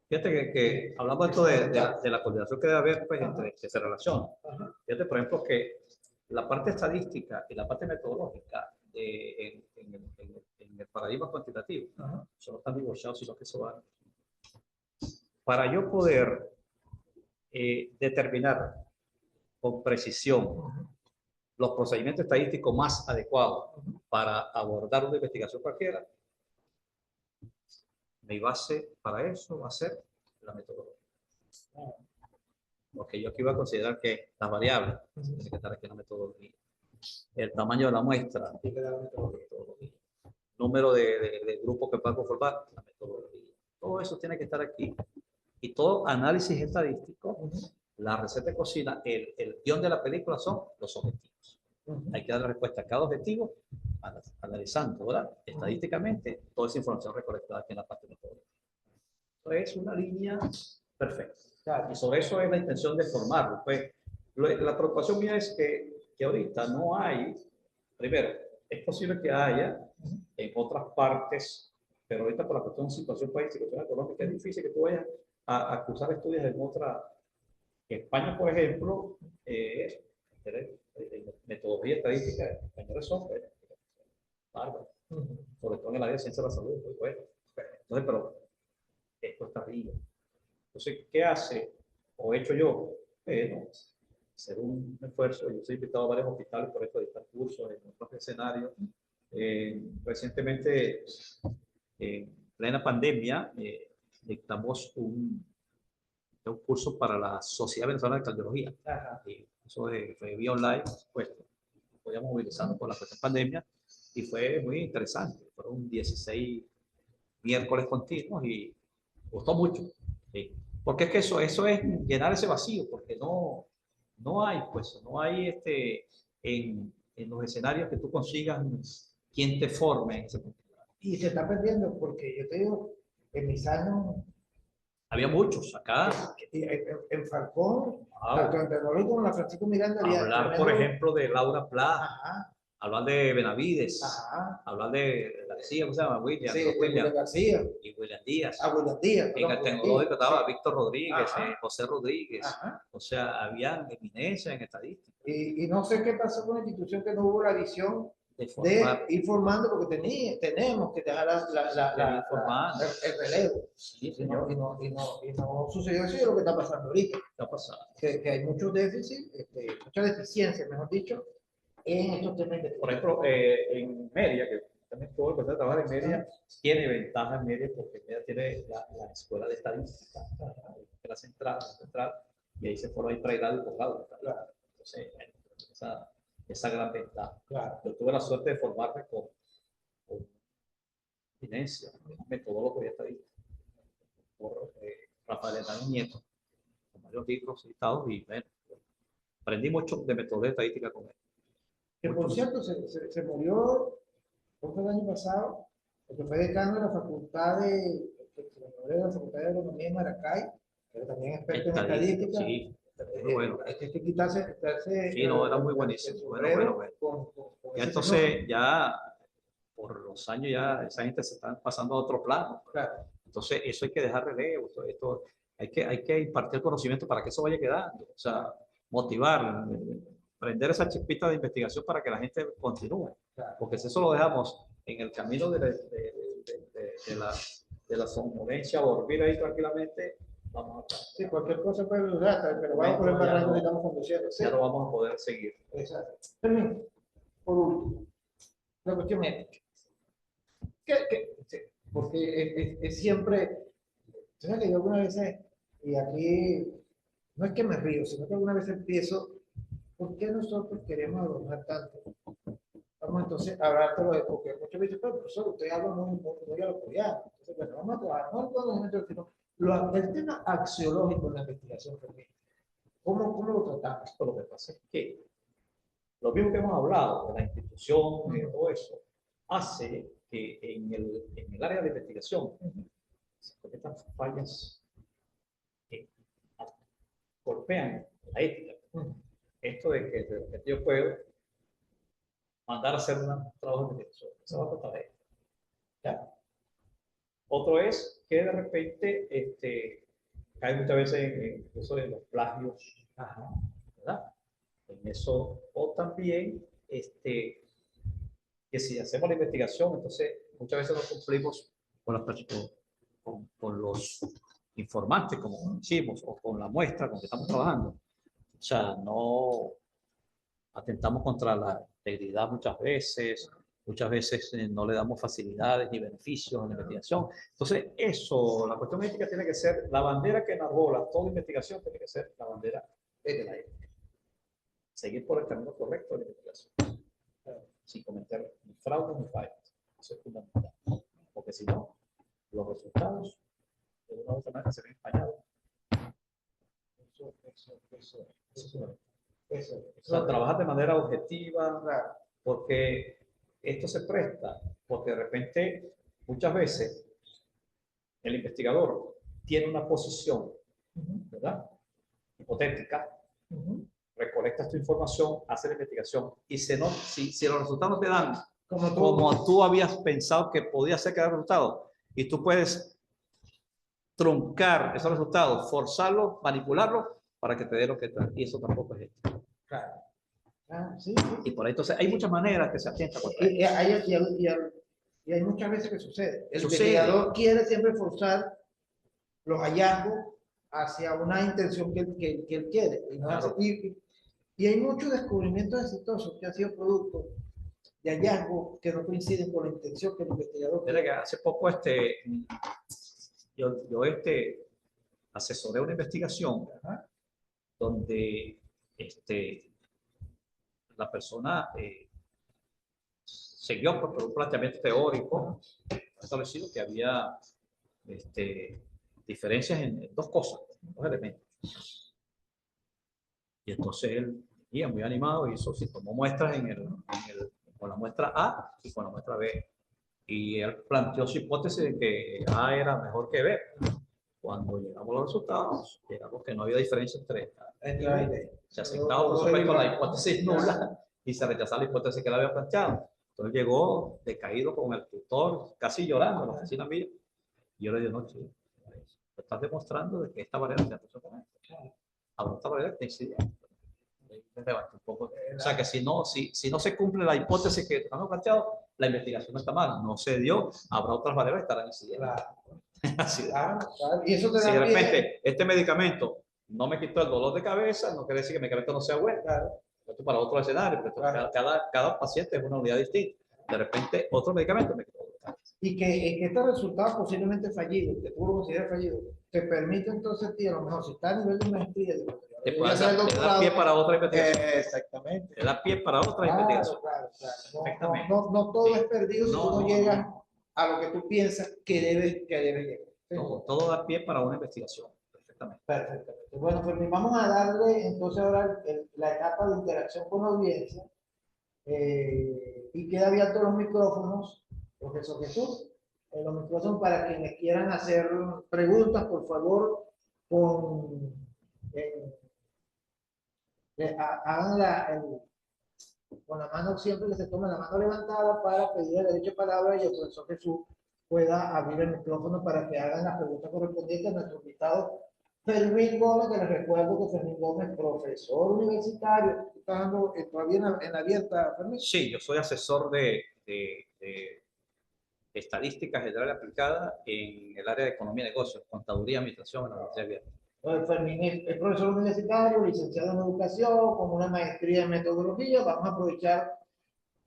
Fíjate que hablamos de esto de la coordinación que debe haber, pues, entre que se relaciona. Ajá. Fíjate, por ejemplo, que la parte estadística y la parte metodológica en el paradigma cuantitativo, Ajá. eso no están divorciados, sino que eso va. Para yo poder determinar con precisión los procedimientos estadísticos más adecuados para abordar una investigación cualquiera, mi base para eso va a ser la metodología. Porque yo aquí voy a considerar que las variables tienen que estar aquí en la metodología. El tamaño de la muestra, la metodología. Número de grupos que puedan conformar, la metodología. Todo eso tiene que estar aquí. Y todo análisis estadístico, la receta de cocina, el guión de la película son los objetivos. Hay que dar la respuesta a cada objetivo, analizando, ¿verdad? Estadísticamente, toda esa información recolectada aquí en la parte metodológica. Entonces, es una línea perfecta. Claro. Y sobre eso es la intención de formarlo. Pues, la preocupación mía es que ahorita no hay, primero, es posible que haya en otras partes, pero ahorita por la cuestión de situación país, situación económica, es difícil que tú vayas a cursar estudios en otra. En España, por ejemplo, metodología estadística españoles son bárbaros, sobre todo en el área de ciencia de la salud, muy bueno. Entonces, pero esto está arriba. Entonces, ¿qué hace o he hecho yo? Bueno, hacer un esfuerzo. Yo soy invitado a varios hospitales por esto de dictar cursos en otros escenarios. Recientemente, en plena pandemia, dictamos un curso para la Sociedad Venezolana de Cardiología. Eso fue vía online, por supuesto. Podíamos movilizarnos por la cuestión pandemia y fue muy interesante. Fueron 16 miércoles continuos y gustó mucho. ¿Sí? Porque es que eso es llenar ese vacío, porque no hay, pues, no hay en los escenarios que tú consigas quien te forme en ese punto. Y se está perdiendo, porque yo te digo, en mis años... Había muchos acá. En Falcón, tanto en Tecnológico como en la Francisco Miranda. Hablar, por ejemplo, de Laura Pla. Ajá. Hablar de Benavides. Ajá. Hablar de García, ¿cómo se llama? William. Sí, William García. Y William Díaz. William Díaz. En el Tecnológico estaba sí. Víctor Rodríguez, José Rodríguez. Ajá. O sea, había eminencia en estadística. Y no sé qué pasó con la institución, que no hubo la visión de ir formando, porque tenemos que dejar el relevo. Sí, señor. Y no sucedió eso, y es lo que está pasando ahorita. Está pasando. Que hay muchos déficits, muchas deficiencias, mejor dicho, en estos temas. Por ejemplo, en Mérida, que también tuvo el de trabajar en Mérida, tiene ventaja en Mérida porque Mérida tiene la escuela de estadística, la central, y ahí se fueron ahí pregrado y posgrado. Entonces, esa gran ventaja. Claro. Yo tuve la suerte de formarme con Inencia, metodólogo y estadístico, por Rafael Hernández Nieto, con varios libros citados, y bueno, aprendí mucho de metodología estadística con él. Que por cierto, se murió el año pasado, porque fue decano de la Facultad de Agronomía en Maracay, pero también experto en estadística. Sí. Muy bueno. Hay que quitarse. Sí, no, era muy buenísimo. Bueno. Ya entonces, ya por los años, ya esa gente se está pasando a otro plano. Claro. Entonces, eso hay que dejar relevo. Esto, hay que impartir conocimiento para que eso vaya quedando. O sea, motivar, prender esa chispita de investigación para que la gente continúe. Claro. Porque si eso lo dejamos en el camino de la somnolencia o dormir ahí tranquilamente, vamos a... Sí, cualquier cosa puede ayudar, pero vamos por el barranco que estamos conduciendo. ¿Sí? Ya no vamos a poder seguir. Exacto. Termino. Por último, la cuestión ética. Porque es siempre... ¿Sabes que yo algunas veces, y aquí no es que me río, sino que algunas veces empiezo, ¿por qué nosotros queremos adornar tanto? Vamos entonces a hablar de porque muchos dicen, pero profesor, usted habla muy a lo coreano. Entonces, bueno, vamos a trabajar, no todos los momentos, sino el tema axiológico en la investigación femenina. ¿Cómo lo tratamos? Lo que pasa es que lo mismo que hemos hablado de la institución y todo eso, hace que en el área de investigación se cometan fallas que golpean la ética. Esto de que de repente yo puedo mandar a hacer un trabajo de investigación, eso va a costar ética. ¿Ya? Otro es que de repente cae muchas veces en eso de los plagios, Ajá. ¿verdad? En eso, o también que si hacemos la investigación, entonces muchas veces no cumplimos con, con los informantes, como decimos, o con la muestra con que estamos trabajando. O sea, no atentamos contra la integridad muchas veces no le damos facilidades ni beneficios a la investigación. Entonces, eso, la cuestión ética tiene que ser, la bandera que enarbola toda investigación tiene que ser la bandera de la ética. Seguir por el camino correcto de la investigación, sin cometer ni fraude ni fallas. Eso es fundamental. Porque si no, los resultados de una u otra manera se ven empañados. Eso. O sea, trabajar de manera objetiva, porque esto se presta, porque de repente, muchas veces, el investigador tiene una posición, ¿verdad? Hipotética, recolectas tu información, haces la investigación, y si los resultados no te dan como tú habías pensado que podía ser que era el resultado, y tú puedes truncar esos resultados, forzarlos, manipularlos, para que te dé lo que te da. Y eso tampoco es ético. Claro. Sí. Y por ahí, entonces, hay muchas maneras que se atenta contra Y hay muchas veces que sucede. El Sucede. investigador quiere siempre forzar los hallazgos hacia una intención que él quiere. Claro. Y hay muchos descubrimientos exitosos que han sido producto de hallazgos que no coinciden con la intención que el investigador Mira quiere. que hace poco yo asesoré una investigación donde la persona siguió por un planteamiento teórico establecido que había diferencias en dos cosas, dos elementos. Y entonces él, muy animado, tomó muestras con la muestra A y con la muestra B. Y él planteó su hipótesis de que A era mejor que B. Cuando llegamos a los resultados, llegamos que no había diferencia entre A y B. Se aceptaba, por supuesto, la hipótesis nula y se rechazaba la hipótesis que él había planteado. Entonces llegó decaído con el tutor, casi llorando en la oficina mía. Y yo le digo, no, chico, estás demostrando de que esta manera se asocia con esto. Ahora esta manera te incide. Un poco. O sea que si no se cumple la hipótesis que hemos planteado, la investigación no está mal, no se dio, habrá otras maneras que estarán incidiendo. Así Y eso te da si de repente este medicamento no me quitó el dolor de cabeza, no quiere decir que el medicamento no sea bueno. Esto para otro escenario, pero cada paciente es una unidad distinta. De repente, otro medicamento me quitó el dolor de cabeza. Y que estos resultados posiblemente fallidos, que tú lo consideras fallido, te permite entonces, tío, a lo mejor si está a nivel de maestría, Te da pie para otra investigación. Exactamente. Te da pie para otra investigación. Claro. No todo es perdido si tú no llegas a lo que tú piensas que debes llegar. Todo da pie para una investigación. Perfectamente. Bueno, Fermín, vamos a darle entonces ahora la etapa de interacción con la audiencia y queda abierto los micrófonos, profesor Jesús, los micrófonos para quienes quieran hacer preguntas, por favor, hagan con la mano siempre que se tome la mano levantada para pedir el derecho de palabra y el profesor Jesús pueda abrir el micrófono para que hagan las preguntas correspondientes a nuestro invitado Fermín Gómez, que les recuerdo que Fermín Gómez es profesor universitario. ¿Estás todavía en la abierta, Fermín? Sí, yo soy asesor de estadística general aplicada en el área de economía y negocios, contaduría y administración en la Universidad Abierta. Fermín es profesor universitario, licenciado en educación, con una maestría en metodología. Vamos a aprovechar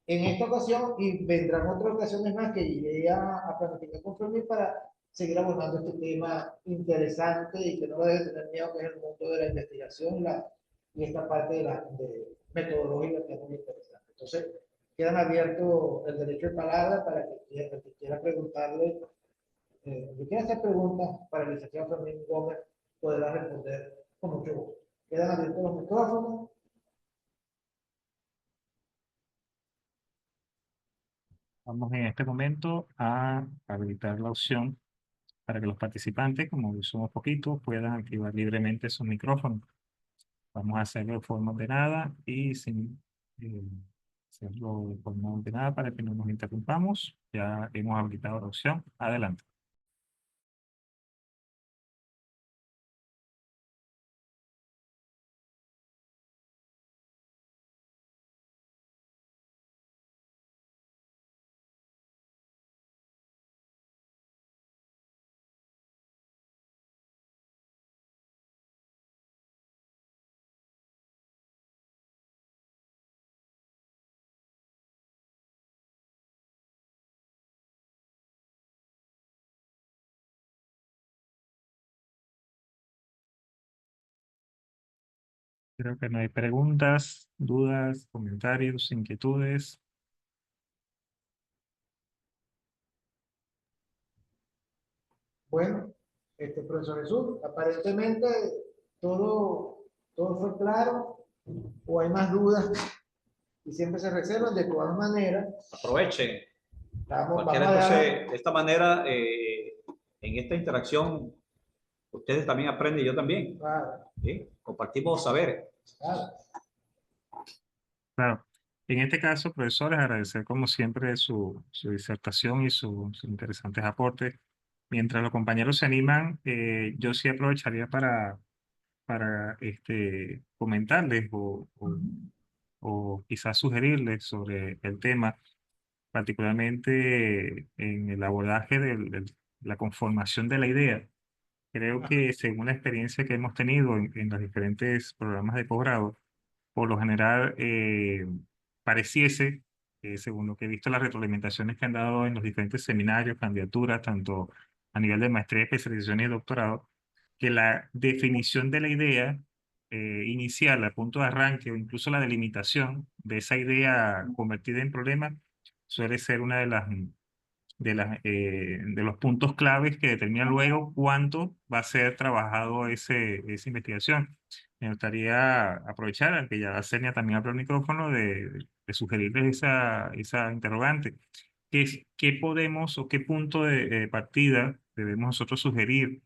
en esta ocasión y vendrán otras ocasiones más que llegué a planificar con Fermín para seguir abordando este tema interesante y que no debe tener miedo, que es el mundo de la investigación y esta parte de metodología que es muy interesante. Entonces, quedan abiertos el derecho de palabra para que quiera preguntarle, que quiera hacer preguntas para el licenciado Fermín Gómez, podrá responder con mucho gusto. Quedan abiertos los micrófonos. Vamos en este momento a habilitar la opción para que los participantes, como somos poquitos, puedan activar libremente sus micrófonos. Vamos a hacerlo de forma ordenada y sin hacerlo de forma ordenada para que no nos interrumpamos. Ya hemos habilitado la opción. Adelante. Creo que no hay preguntas, dudas, comentarios, inquietudes. Bueno, profesor Jesús, aparentemente todo fue claro, o hay más dudas y siempre se reservan. De todas maneras, Aprovechen. vamos Cualquiera, a dar, entonces, de esta manera, en esta interacción, ustedes también aprenden y yo también. claro, ¿Sí? Compartimos saberes. claro. Claro. En este caso, profesores, agradecer como siempre su disertación y sus interesantes aportes. Mientras los compañeros se animan, yo sí aprovecharía para comentarles o quizás sugerirles sobre el tema, particularmente en el abordaje de la conformación de la idea. Creo que según la experiencia que hemos tenido en los diferentes programas de posgrado, por lo general pareciese, según lo que he visto, las retroalimentaciones que han dado en los diferentes seminarios, candidaturas, tanto a nivel de maestría, especialización y doctorado, que la definición de la idea inicial, el punto de arranque o incluso la delimitación de esa idea convertida en problema suele ser una de los puntos claves que determinan luego cuánto va a ser trabajado esa investigación. Me gustaría aprovechar, aunque ya Senia también abrió el micrófono, de sugerirles esa interrogante. ¿Qué podemos o qué punto de partida debemos nosotros sugerir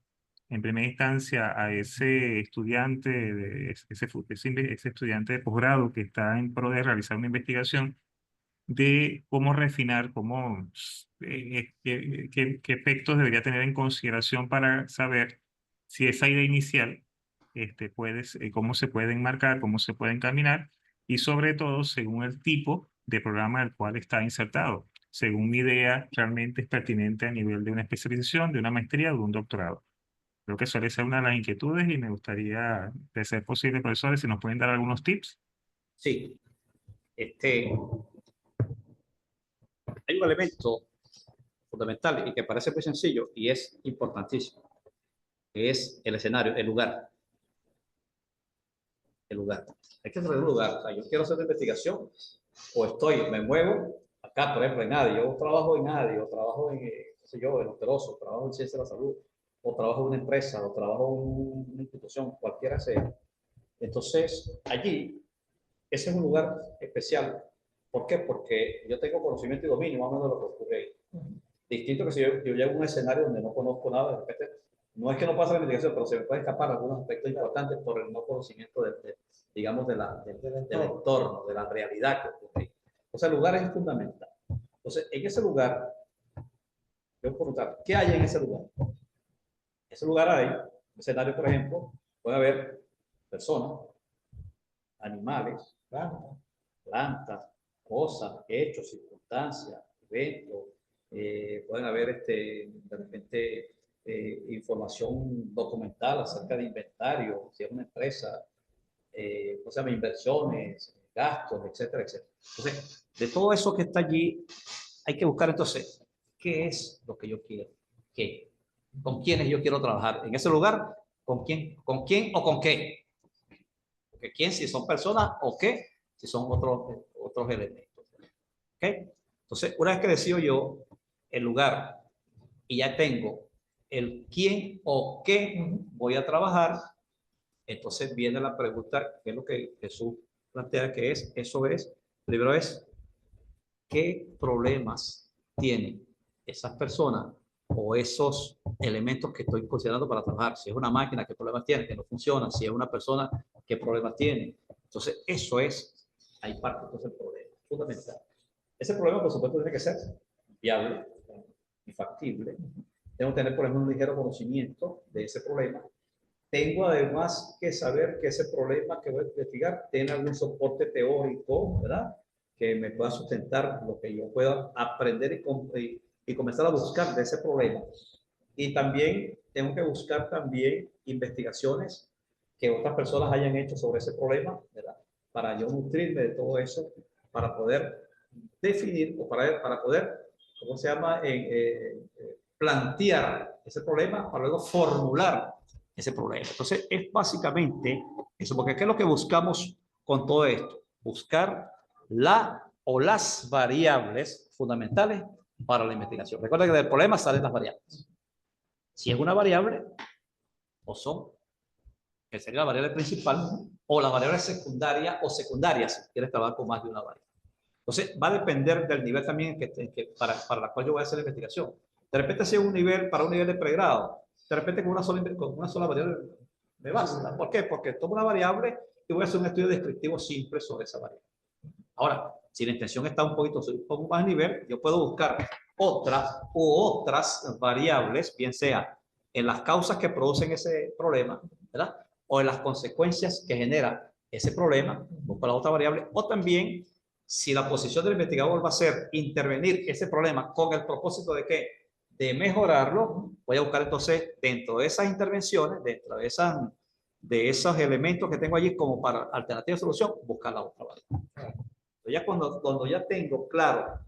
en primera instancia a ese estudiante, ese estudiante de posgrado que está en pro de realizar una investigación, de cómo refinar, qué efectos debería tener en consideración para saber si esa idea inicial cómo se puede enmarcar, cómo se puede encaminar y sobre todo según el tipo de programa al cual está insertado, según mi idea realmente es pertinente a nivel de una especialización, de una maestría o de un doctorado. Creo que suele ser una de las inquietudes y me gustaría, de ser posible, profesores, si nos pueden dar algunos tips. Sí. Hay un elemento fundamental y que parece muy sencillo y es importantísimo, que es el escenario, el lugar. El lugar. Hay que tener un lugar. O sea, yo quiero hacer una investigación o me muevo acá, por ejemplo, en ADI. Yo trabajo en ADI, o trabajo en, qué sé yo, en Operoso, trabajo en Ciencia de la Salud, o trabajo en una empresa, o trabajo en una institución, cualquiera sea. Entonces, allí, ese es un lugar especial. ¿Por qué? Porque yo tengo conocimiento y dominio más o menos de lo que ocurre ahí. Distinto que si yo llego a un escenario donde no conozco nada, de repente, no es que no pase la investigación, pero se me puede escapar algunos aspectos importantes por el no conocimiento, digamos, del entorno, de la realidad que ocurre ahí. O sea, el lugar es fundamental. Entonces, en ese lugar, yo puedo preguntar, ¿qué hay en ese lugar? En ese lugar hay, un escenario, por ejemplo, puede haber personas, animales, plantas, cosas, hechos, circunstancias, eventos, pueden haber de repente información documental acerca de inventario, si es una empresa, o sea, inversiones, gastos, etcétera, etcétera. Entonces, de todo eso que está allí, hay que buscar entonces, ¿qué es lo que yo quiero? ¿Qué? ¿Con quiénes yo quiero trabajar? En ese lugar, con quién o con qué? Porque quién si son personas o qué si son otros elementos. ¿Okay? Entonces, una vez que decido yo el lugar y ya tengo el quién o qué voy a trabajar, entonces viene la pregunta, que es lo que Jesús plantea, que primero es, ¿qué problemas tienen esas personas o esos elementos que estoy considerando para trabajar? Si es una máquina, ¿qué problemas tiene? Que no funciona. Si es una persona, ¿qué problemas tiene? Entonces, ahí parte entonces el problema. fundamental. Ese problema, por supuesto, tiene que ser viable y factible. Tengo que tener, por ejemplo, un ligero conocimiento de ese problema. Tengo además que saber que ese problema que voy a investigar tiene algún soporte teórico, ¿verdad? Que me pueda sustentar lo que yo pueda aprender y comenzar a buscar de ese problema. Y también tengo que buscar también investigaciones que otras personas hayan hecho sobre ese problema, ¿verdad? Para yo nutrirme de todo eso, para poder definir o para poder, ¿cómo se llama? Plantear ese problema para luego formular ese problema. Entonces, es básicamente eso, porque ¿qué es lo que buscamos con todo esto? Buscar la o las variables fundamentales para la investigación. Recuerda que del problema salen las variables. Si es una variable, o son, que sería la variable principal, o la variable secundaria o secundarias, si quieres trabajar con más de una variable. Entonces, va a depender del nivel también para la cual yo voy a hacer la investigación. De repente, si es un nivel, para un nivel de pregrado, de repente con una sola variable me basta. ¿Por qué? Porque tomo una variable y voy a hacer un estudio descriptivo simple sobre esa variable. Ahora, si la intención está un poco más a nivel, yo puedo buscar otras variables, bien sea en las causas que producen ese problema, ¿verdad? O en las consecuencias que genera ese problema, busco la otra variable, o también si la posición del investigador va a ser intervenir ese problema con el propósito de ¿qué? De mejorarlo, voy a buscar entonces dentro de esas intervenciones, dentro de esos elementos que tengo allí como para alternativa de solución, buscar la otra variable. Ya cuando ya tengo claro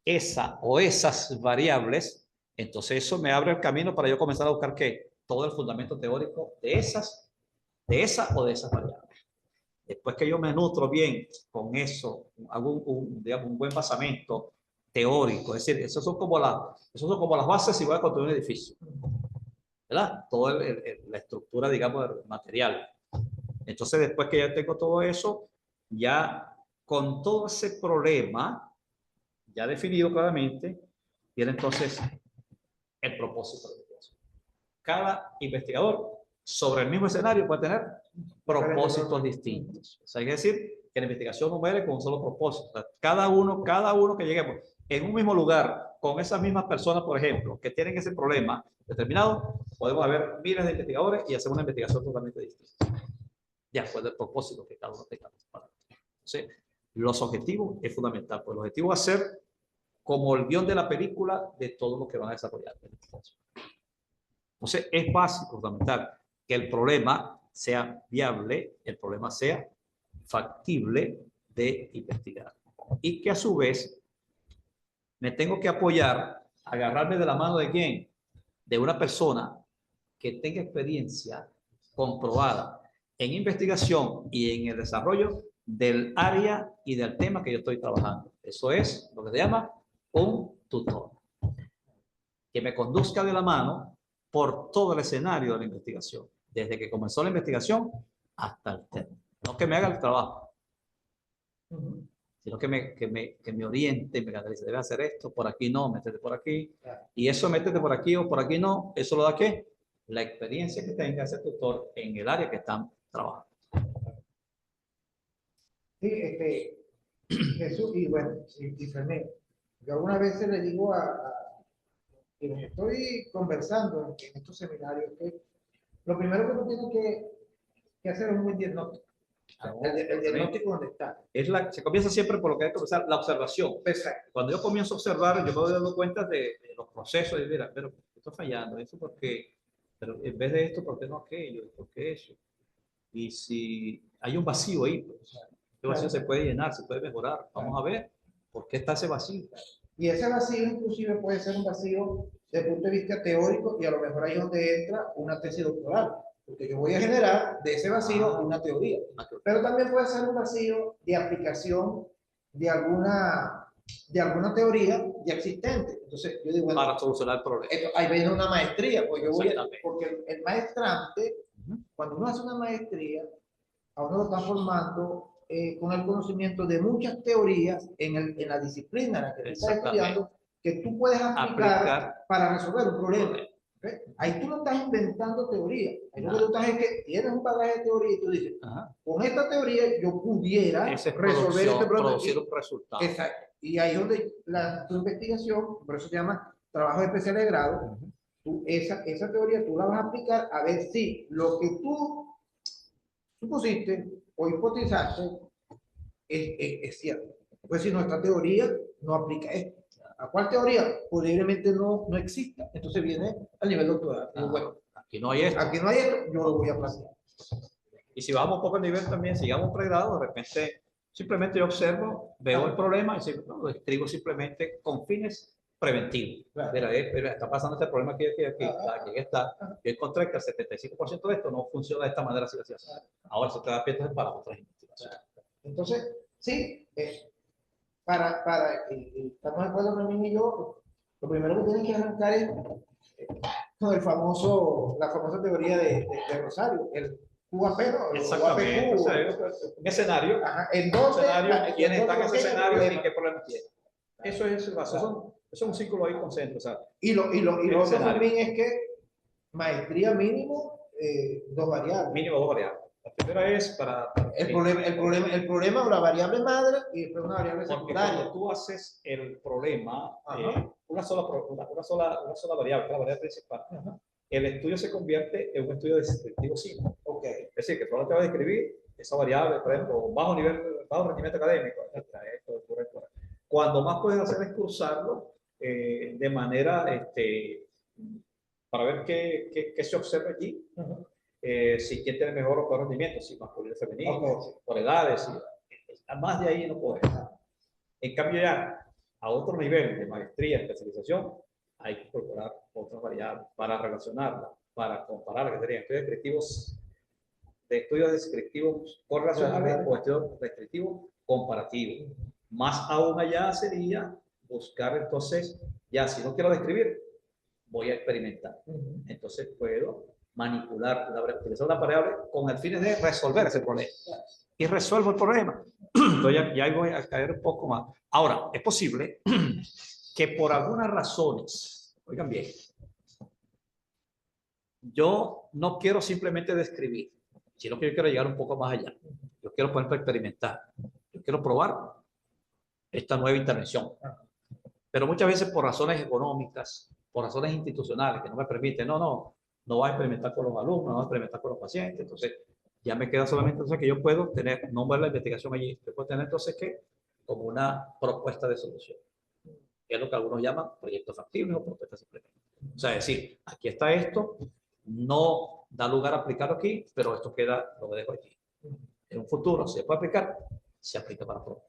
esa o esas variables, entonces eso me abre el camino para yo comenzar a buscar ¿qué? Todo el fundamento teórico de esa o de esas variables. Después que yo me nutro bien con eso, hago digamos, un buen basamento teórico, es decir, esos son como las bases si voy a construir un edificio, ¿verdad? Toda la estructura, digamos, material. Entonces, después que ya tengo todo eso, ya con todo ese problema ya definido claramente, viene entonces el propósito de la investigación. Cada investigador sobre el mismo escenario puede tener propósitos distintos. O sea, hay que decir que la investigación no muere con un solo propósito. O sea, cada uno que lleguemos en un mismo lugar con esas mismas personas, por ejemplo, que tienen ese problema determinado, podemos haber miles de investigadores y hacer una investigación totalmente distinta. De acuerdo al propósito que cada uno tenga. Entonces, los objetivos es fundamental, pues el objetivo va a ser como el guión de la película de todo lo que van a desarrollar. Entonces, es básico, fundamental, que el problema sea viable, el problema sea factible de investigar. Y que a su vez me tengo que apoyar, agarrarme de la mano de quién, de una persona que tenga experiencia comprobada en investigación y en el desarrollo del área y del tema que yo estoy trabajando. Eso es lo que se llama un tutor, que me conduzca de la mano por todo el escenario de la investigación, desde que comenzó la investigación hasta el término. No que me haga el trabajo, sino que me oriente, me canalice, debe hacer esto, por aquí no, métete por aquí, y eso métete por aquí o por aquí no, eso lo da ¿qué? La experiencia que tenga ese tutor en el área que están trabajando. Sí, Jesús, y bueno, y Fermín, yo algunas veces le digo a quienes estoy conversando en estos seminarios que lo primero que uno tiene que hacer es un buen diagnóstico. El diagnóstico donde está. Se comienza siempre por lo que hay que comenzar, la observación. Exacto. Cuando yo comienzo a observar, yo me voy dando cuenta de los procesos y mira, pero esto fallando, eso porque, pero en vez de esto, ¿por qué no aquello? ¿Por qué eso? Y si hay un vacío ahí, pues, ese vacío se puede llenar, se puede mejorar. Vamos a ver por qué está ese vacío. Y ese vacío inclusive puede ser un vacío desde el punto de vista teórico y a lo mejor ahí es donde entra una tesis doctoral. Porque yo voy a generar de ese vacío una teoría. Pero también puede ser un vacío de aplicación de alguna teoría ya existente. Entonces, yo digo, bueno, para solucionar el problema. Ahí viene una maestría, pues porque el maestrante, cuando uno hace una maestría, a uno lo está formando con el conocimiento de muchas teorías en la disciplina en la que tú estás estudiando, que tú puedes aplicar para resolver un problema. ¿Okay? ¿Ves? Ahí tú no estás inventando teoría. Ahí lo que No. tú estás es que tienes un bagaje de teoría y tú dices, Ajá. con esta teoría yo pudiera Ese es resolver este problema. producir un resultado. Exacto. Y ahí es donde tu investigación, por eso se llama trabajo especial de grado, tú, esa teoría tú la vas a aplicar a ver si lo que tú supusiste o hipotizaste es cierto. Pues si nuestra teoría no aplica esto. ¿A cuál teoría? Posiblemente no exista. Entonces viene al nivel doctoral. Digo, bueno, Aquí no hay esto. aquí no hay esto, yo lo voy a plantear. Y si bajamos un poco el nivel también, sigamos pregrado, de repente simplemente yo observo, veo el problema y lo escribo simplemente con fines preventivos. Claro. Mira, está pasando este problema aquí, aquí está. Yo encontré que el 75% de esto no funciona de esta manera, así. Ahora se te da pie para otras investigaciones. Entonces, sí, estamos de acuerdo Ramín y yo, lo primero que tienen que arrancar es con la famosa teoría de Rosario, el QAP, ¿no? Exactamente. O sea, un escenario. Ajá, en dónde, quiénes están en ese escenario problema. y qué problemas tienen. Eso es eso es un círculo ahí concéntrico. O sea, y lo otro escenario. también es que maestría mínimo, 2 variables. Mínimo 2 variables. La primera es para el problema o la variable madre y después una variable porque secundaria. cuando tú haces el problema, una sola variable, la variable principal, el estudio se convierte en un estudio descriptivo simple. Okay. Es decir, que solo te va a describir esa variable, por ejemplo, bajo rendimiento académico, etc. Cuando más puedes hacer es cruzarlo de manera para ver qué se observa allí. Si quién tiene mejor o peor rendimiento, si masculino o femenino, por edades, más de ahí no puedes. En cambio ya, a otro nivel de maestría, especialización, hay que incorporar otras variables para relacionarlas, para comparar, que serían estudios descriptivos correlacionales o estudios descriptivos comparativos. Más aún allá sería buscar entonces, ya si no quiero describir, voy a experimentar. Entonces puedo manipular, utilizar una variable con el fin de resolver ese problema. Y resuelvo el problema. Entonces ya voy a caer un poco más. Ahora, es posible que por algunas razones, oigan bien, yo no quiero simplemente describir, sino que yo quiero llegar un poco más allá. Yo quiero, por ejemplo, experimentar. Yo quiero probar esta nueva intervención. Pero muchas veces por razones económicas, por razones institucionales que no me permiten, no vas a experimentar con los alumnos, no vas a experimentar con los pacientes. Entonces, ya me queda solamente entonces que yo puedo tener, no ver la investigación allí, yo puedo tener entonces que como una propuesta de solución, que es lo que algunos llaman proyectos factibles o propuestas simplemente. O sea, es decir, aquí está esto, no da lugar a aplicarlo aquí, pero esto queda, lo dejo aquí. En un futuro, si se puede aplicar, se aplica para probar.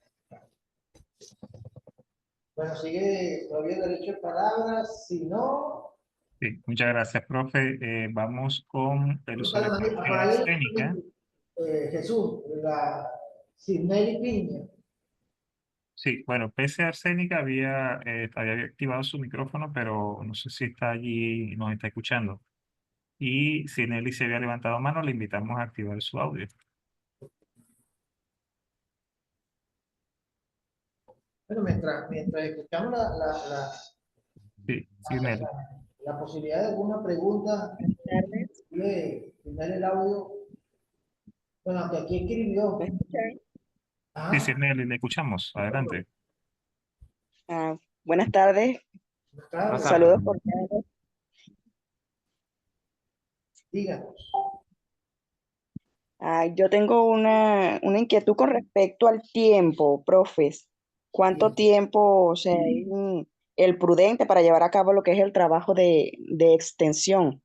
Bueno, sigue todavía el derecho de palabras, si no... Sí, muchas gracias, profe. Vamos con el uso de la escénica. Jesús, la Sidney Piña. Sí, bueno, PC Arsénica había activado su micrófono, pero no sé si está allí y nos está escuchando. Y si Nelly se había levantado mano, le invitamos a activar su audio. Bueno, mientras escuchamos la posibilidad de alguna pregunta, tener el audio. Bueno, aunque aquí escribió. Sí, Nelly, le escuchamos. Adelante. Buenas tardes. Saludos cordiales. Díganos. Yo tengo una inquietud con respecto al tiempo, profes. ¿Cuánto tiempo, o sea, es el prudente para llevar a cabo lo que es el trabajo de extensión?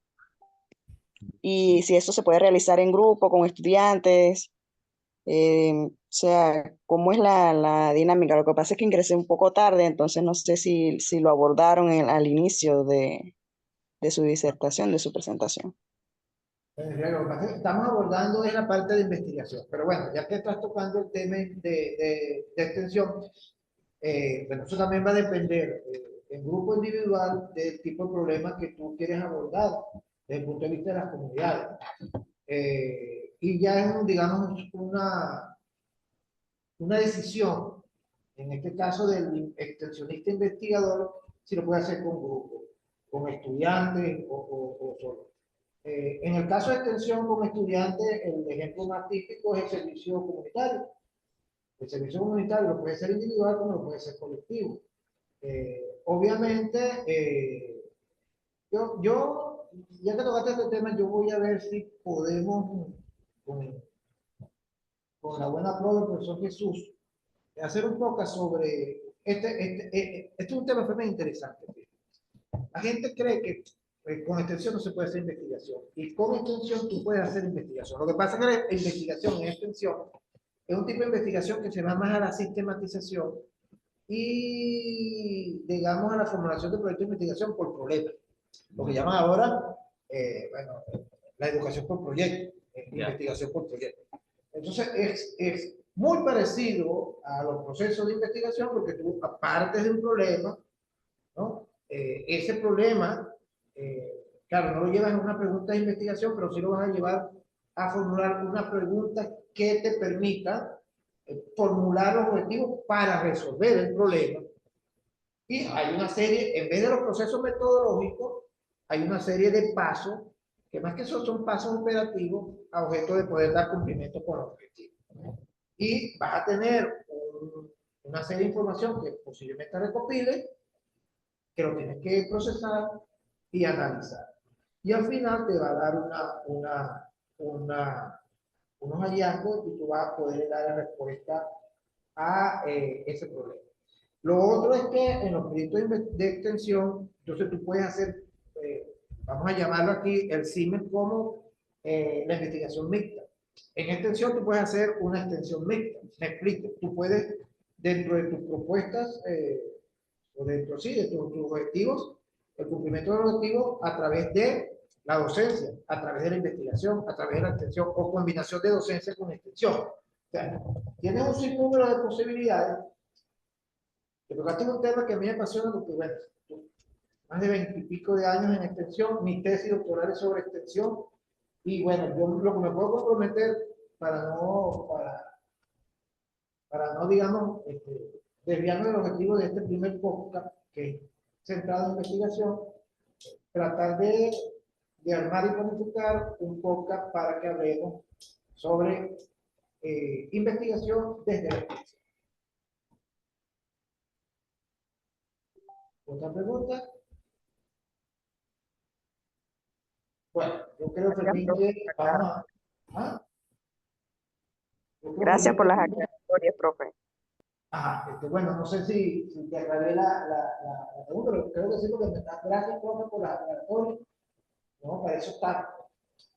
Y si eso se puede realizar en grupo, con estudiantes, o sea, ¿cómo es la dinámica? Lo que pasa es que ingresé un poco tarde, entonces no sé si lo abordaron al inicio de su disertación, de su presentación. Estamos abordando en la parte de investigación, pero bueno, ya que estás tocando el tema de extensión, bueno, eso también va a depender en grupo individual del tipo de problema que tú quieres abordar desde el punto de vista de las comunidades. Y ya es, digamos, una decisión, en este caso del extensionista investigador, si lo puede hacer con grupo. con estudiantes o solo. En el caso de extensión con estudiantes, el ejemplo más típico es el servicio comunitario. El servicio comunitario lo puede ser individual como lo puede ser colectivo. Obviamente, ya que tocaste este tema, yo voy a ver si podemos, con la buena prueba del profesor Jesús, hacer un poco sobre este es un tema muy interesante. La gente cree que con extensión no se puede hacer investigación, y con extensión tú puedes hacer investigación. Lo que pasa es que la investigación en extensión es un tipo de investigación que se va más a la sistematización y, digamos, a la formulación de proyectos de investigación por problemas. Lo que llaman ahora, bueno, la educación por proyecto, investigación por proyecto. Entonces, es muy parecido a los procesos de investigación porque tú partes de un problema, ¿no? Ese problema, claro, no lo llevas a una pregunta de investigación, pero sí lo vas a llevar a formular una pregunta que te permita formular los objetivos para resolver el problema. Y hay una serie, en vez de los procesos metodológicos, hay una serie de pasos, que más que eso son pasos operativos a objeto de poder dar cumplimiento con los objetivos. Y vas a tener una serie de información que posiblemente recopile, que lo tienes que procesar y analizar. Y al final te va a dar unos hallazgos y tú vas a poder dar respuesta a ese problema. Lo otro es que en los proyectos de extensión, entonces tú puedes hacer, vamos a llamarlo aquí, el CIMES como la investigación mixta. En extensión tú puedes hacer una extensión mixta. Me explico. Tú puedes, dentro de tus propuestas, o dentro, sí, de tus objetivos, el cumplimiento de los objetivos a través de la docencia, a través de la investigación, a través de la extensión o combinación de docencia con extensión. O sea, tienes un sinnúmero de posibilidades. Que tocaste un tema que a mí me apasiona porque, bueno, más de 20 y pico de años en extensión, mi tesis doctoral es sobre extensión, y bueno, yo lo que me puedo comprometer para no digamos, desviarme del objetivo de este primer podcast, que es centrado en investigación, tratar de armar y planificar un podcast para que hablemos sobre investigación desde la extensión. ¿Otra pregunta? Bueno, yo creo que vamos a... ¿Ah? Gracias por las aclaratorias, profe. Ajá, bueno, no sé si te aclaré la pregunta, pero creo que sí, porque me estás, gracias, profe, por las aclaratorias. No, para eso está.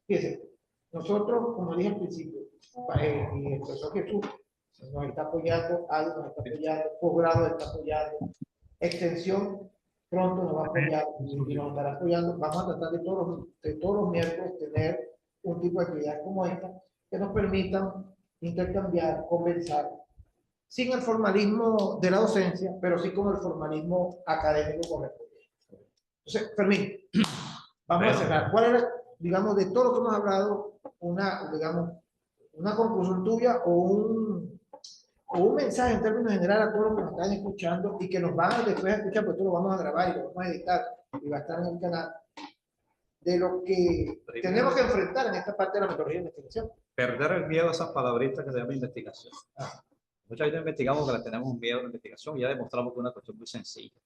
Fíjense, nosotros, como dije al principio, y el profesor Jesús nos está apoyando, algo nos está apoyando, posgrado está apoyando, extensión pronto nos va a apoyar y nos estará apoyando. Vamos a tratar de todos los miércoles tener un tipo de actividad como esta que nos permitan intercambiar, conversar, sin el formalismo de la docencia, pero sí con el formalismo académico correspondiente. Entonces, Fermín, vamos a cerrar. ¿Cuál era, digamos, de todo lo que hemos hablado, una conclusión tuya o un mensaje en términos generales a todos los que nos están escuchando y que nos van a después a escuchar, porque esto lo vamos a grabar y lo vamos a editar y va a estar en el canal, de lo que tenemos que enfrentar en esta parte de la metodología de investigación? Perder el miedo a esas palabritas que se llama investigación. Muchas veces investigamos que le tenemos un miedo a la investigación y ya demostramos que es una cuestión muy sencilla.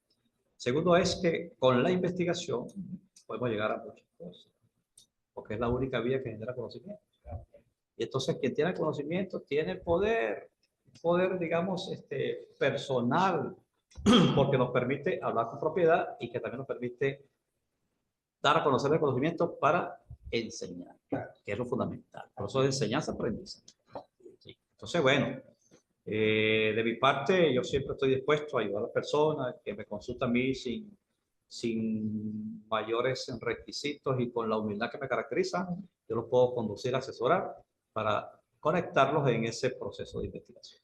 Segundo es que con la investigación podemos llegar a muchas cosas, porque es la única vía que genera conocimiento. Y entonces quien tiene conocimiento tiene poder, digamos, personal, porque nos permite hablar con propiedad y que también nos permite dar a conocer el conocimiento para enseñar, que es lo fundamental. Por eso es enseñanza-aprendizaje. Sí. Entonces, bueno, de mi parte, yo siempre estoy dispuesto a ayudar a las personas que me consultan a mí sin mayores requisitos y con la humildad que me caracteriza. Yo los puedo conducir, asesorar para conectarlos en ese proceso de investigación.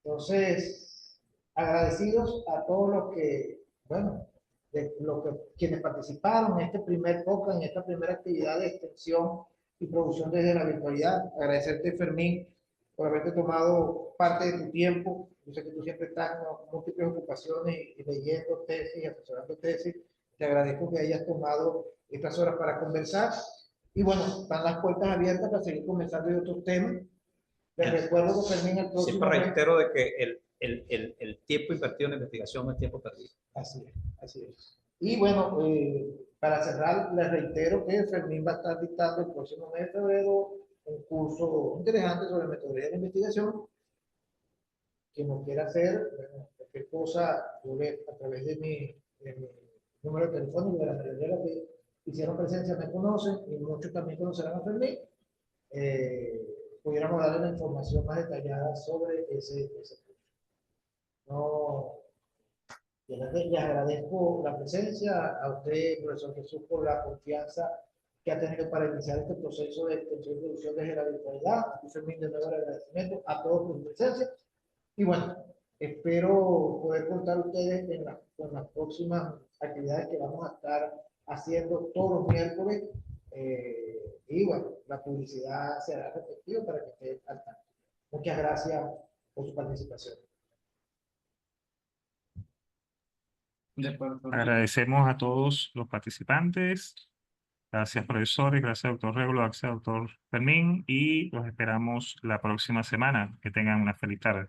Entonces, agradecidos a todos los que, bueno, quienes participaron en este primer podcast, en esta primera actividad de extensión y producción desde la virtualidad. Agradecerte, Fermín, por haberte tomado parte de tu tiempo. Yo sé que tú siempre estás en múltiples ocupaciones y leyendo tesis, asesorando tesis. Te agradezco que hayas tomado estas horas para conversar. Y bueno, están las puertas abiertas para seguir conversando de otros temas. Les recuerdo que Fermín el próximo Siempre mes. reitero de que el tiempo invertido en la investigación no es tiempo perdido. Así es, así es. Y bueno, para cerrar, les reitero que Fermín va a estar dictando el próximo mes de febrero un curso interesante sobre metodología de investigación. Quien lo quiera hacer, bueno, cualquier cosa, yo a través de mi número de teléfono, de la mayoría de los que hicieron presencia me conocen y muchos también conocerán a Fermín. Pudiéramos darle la información más detallada sobre ese curso. No, les agradezco la presencia, a usted, profesor Jesús, por la confianza que ha tenido para iniciar este proceso de extensión y producción de la virtualidad. A Fermín, de nuevo el agradecimiento a todos por su presencia. Y bueno, espero poder contar ustedes con las próximas actividades que vamos a estar haciendo todos los miércoles. Y bueno, la publicidad será efectiva para que estén al tanto. Muchas gracias por su participación. Agradecemos a todos los participantes. Gracias, profesores. Gracias, doctor Regulo. Gracias, doctor Fermín. Y los esperamos la próxima semana. Que tengan una feliz tarde.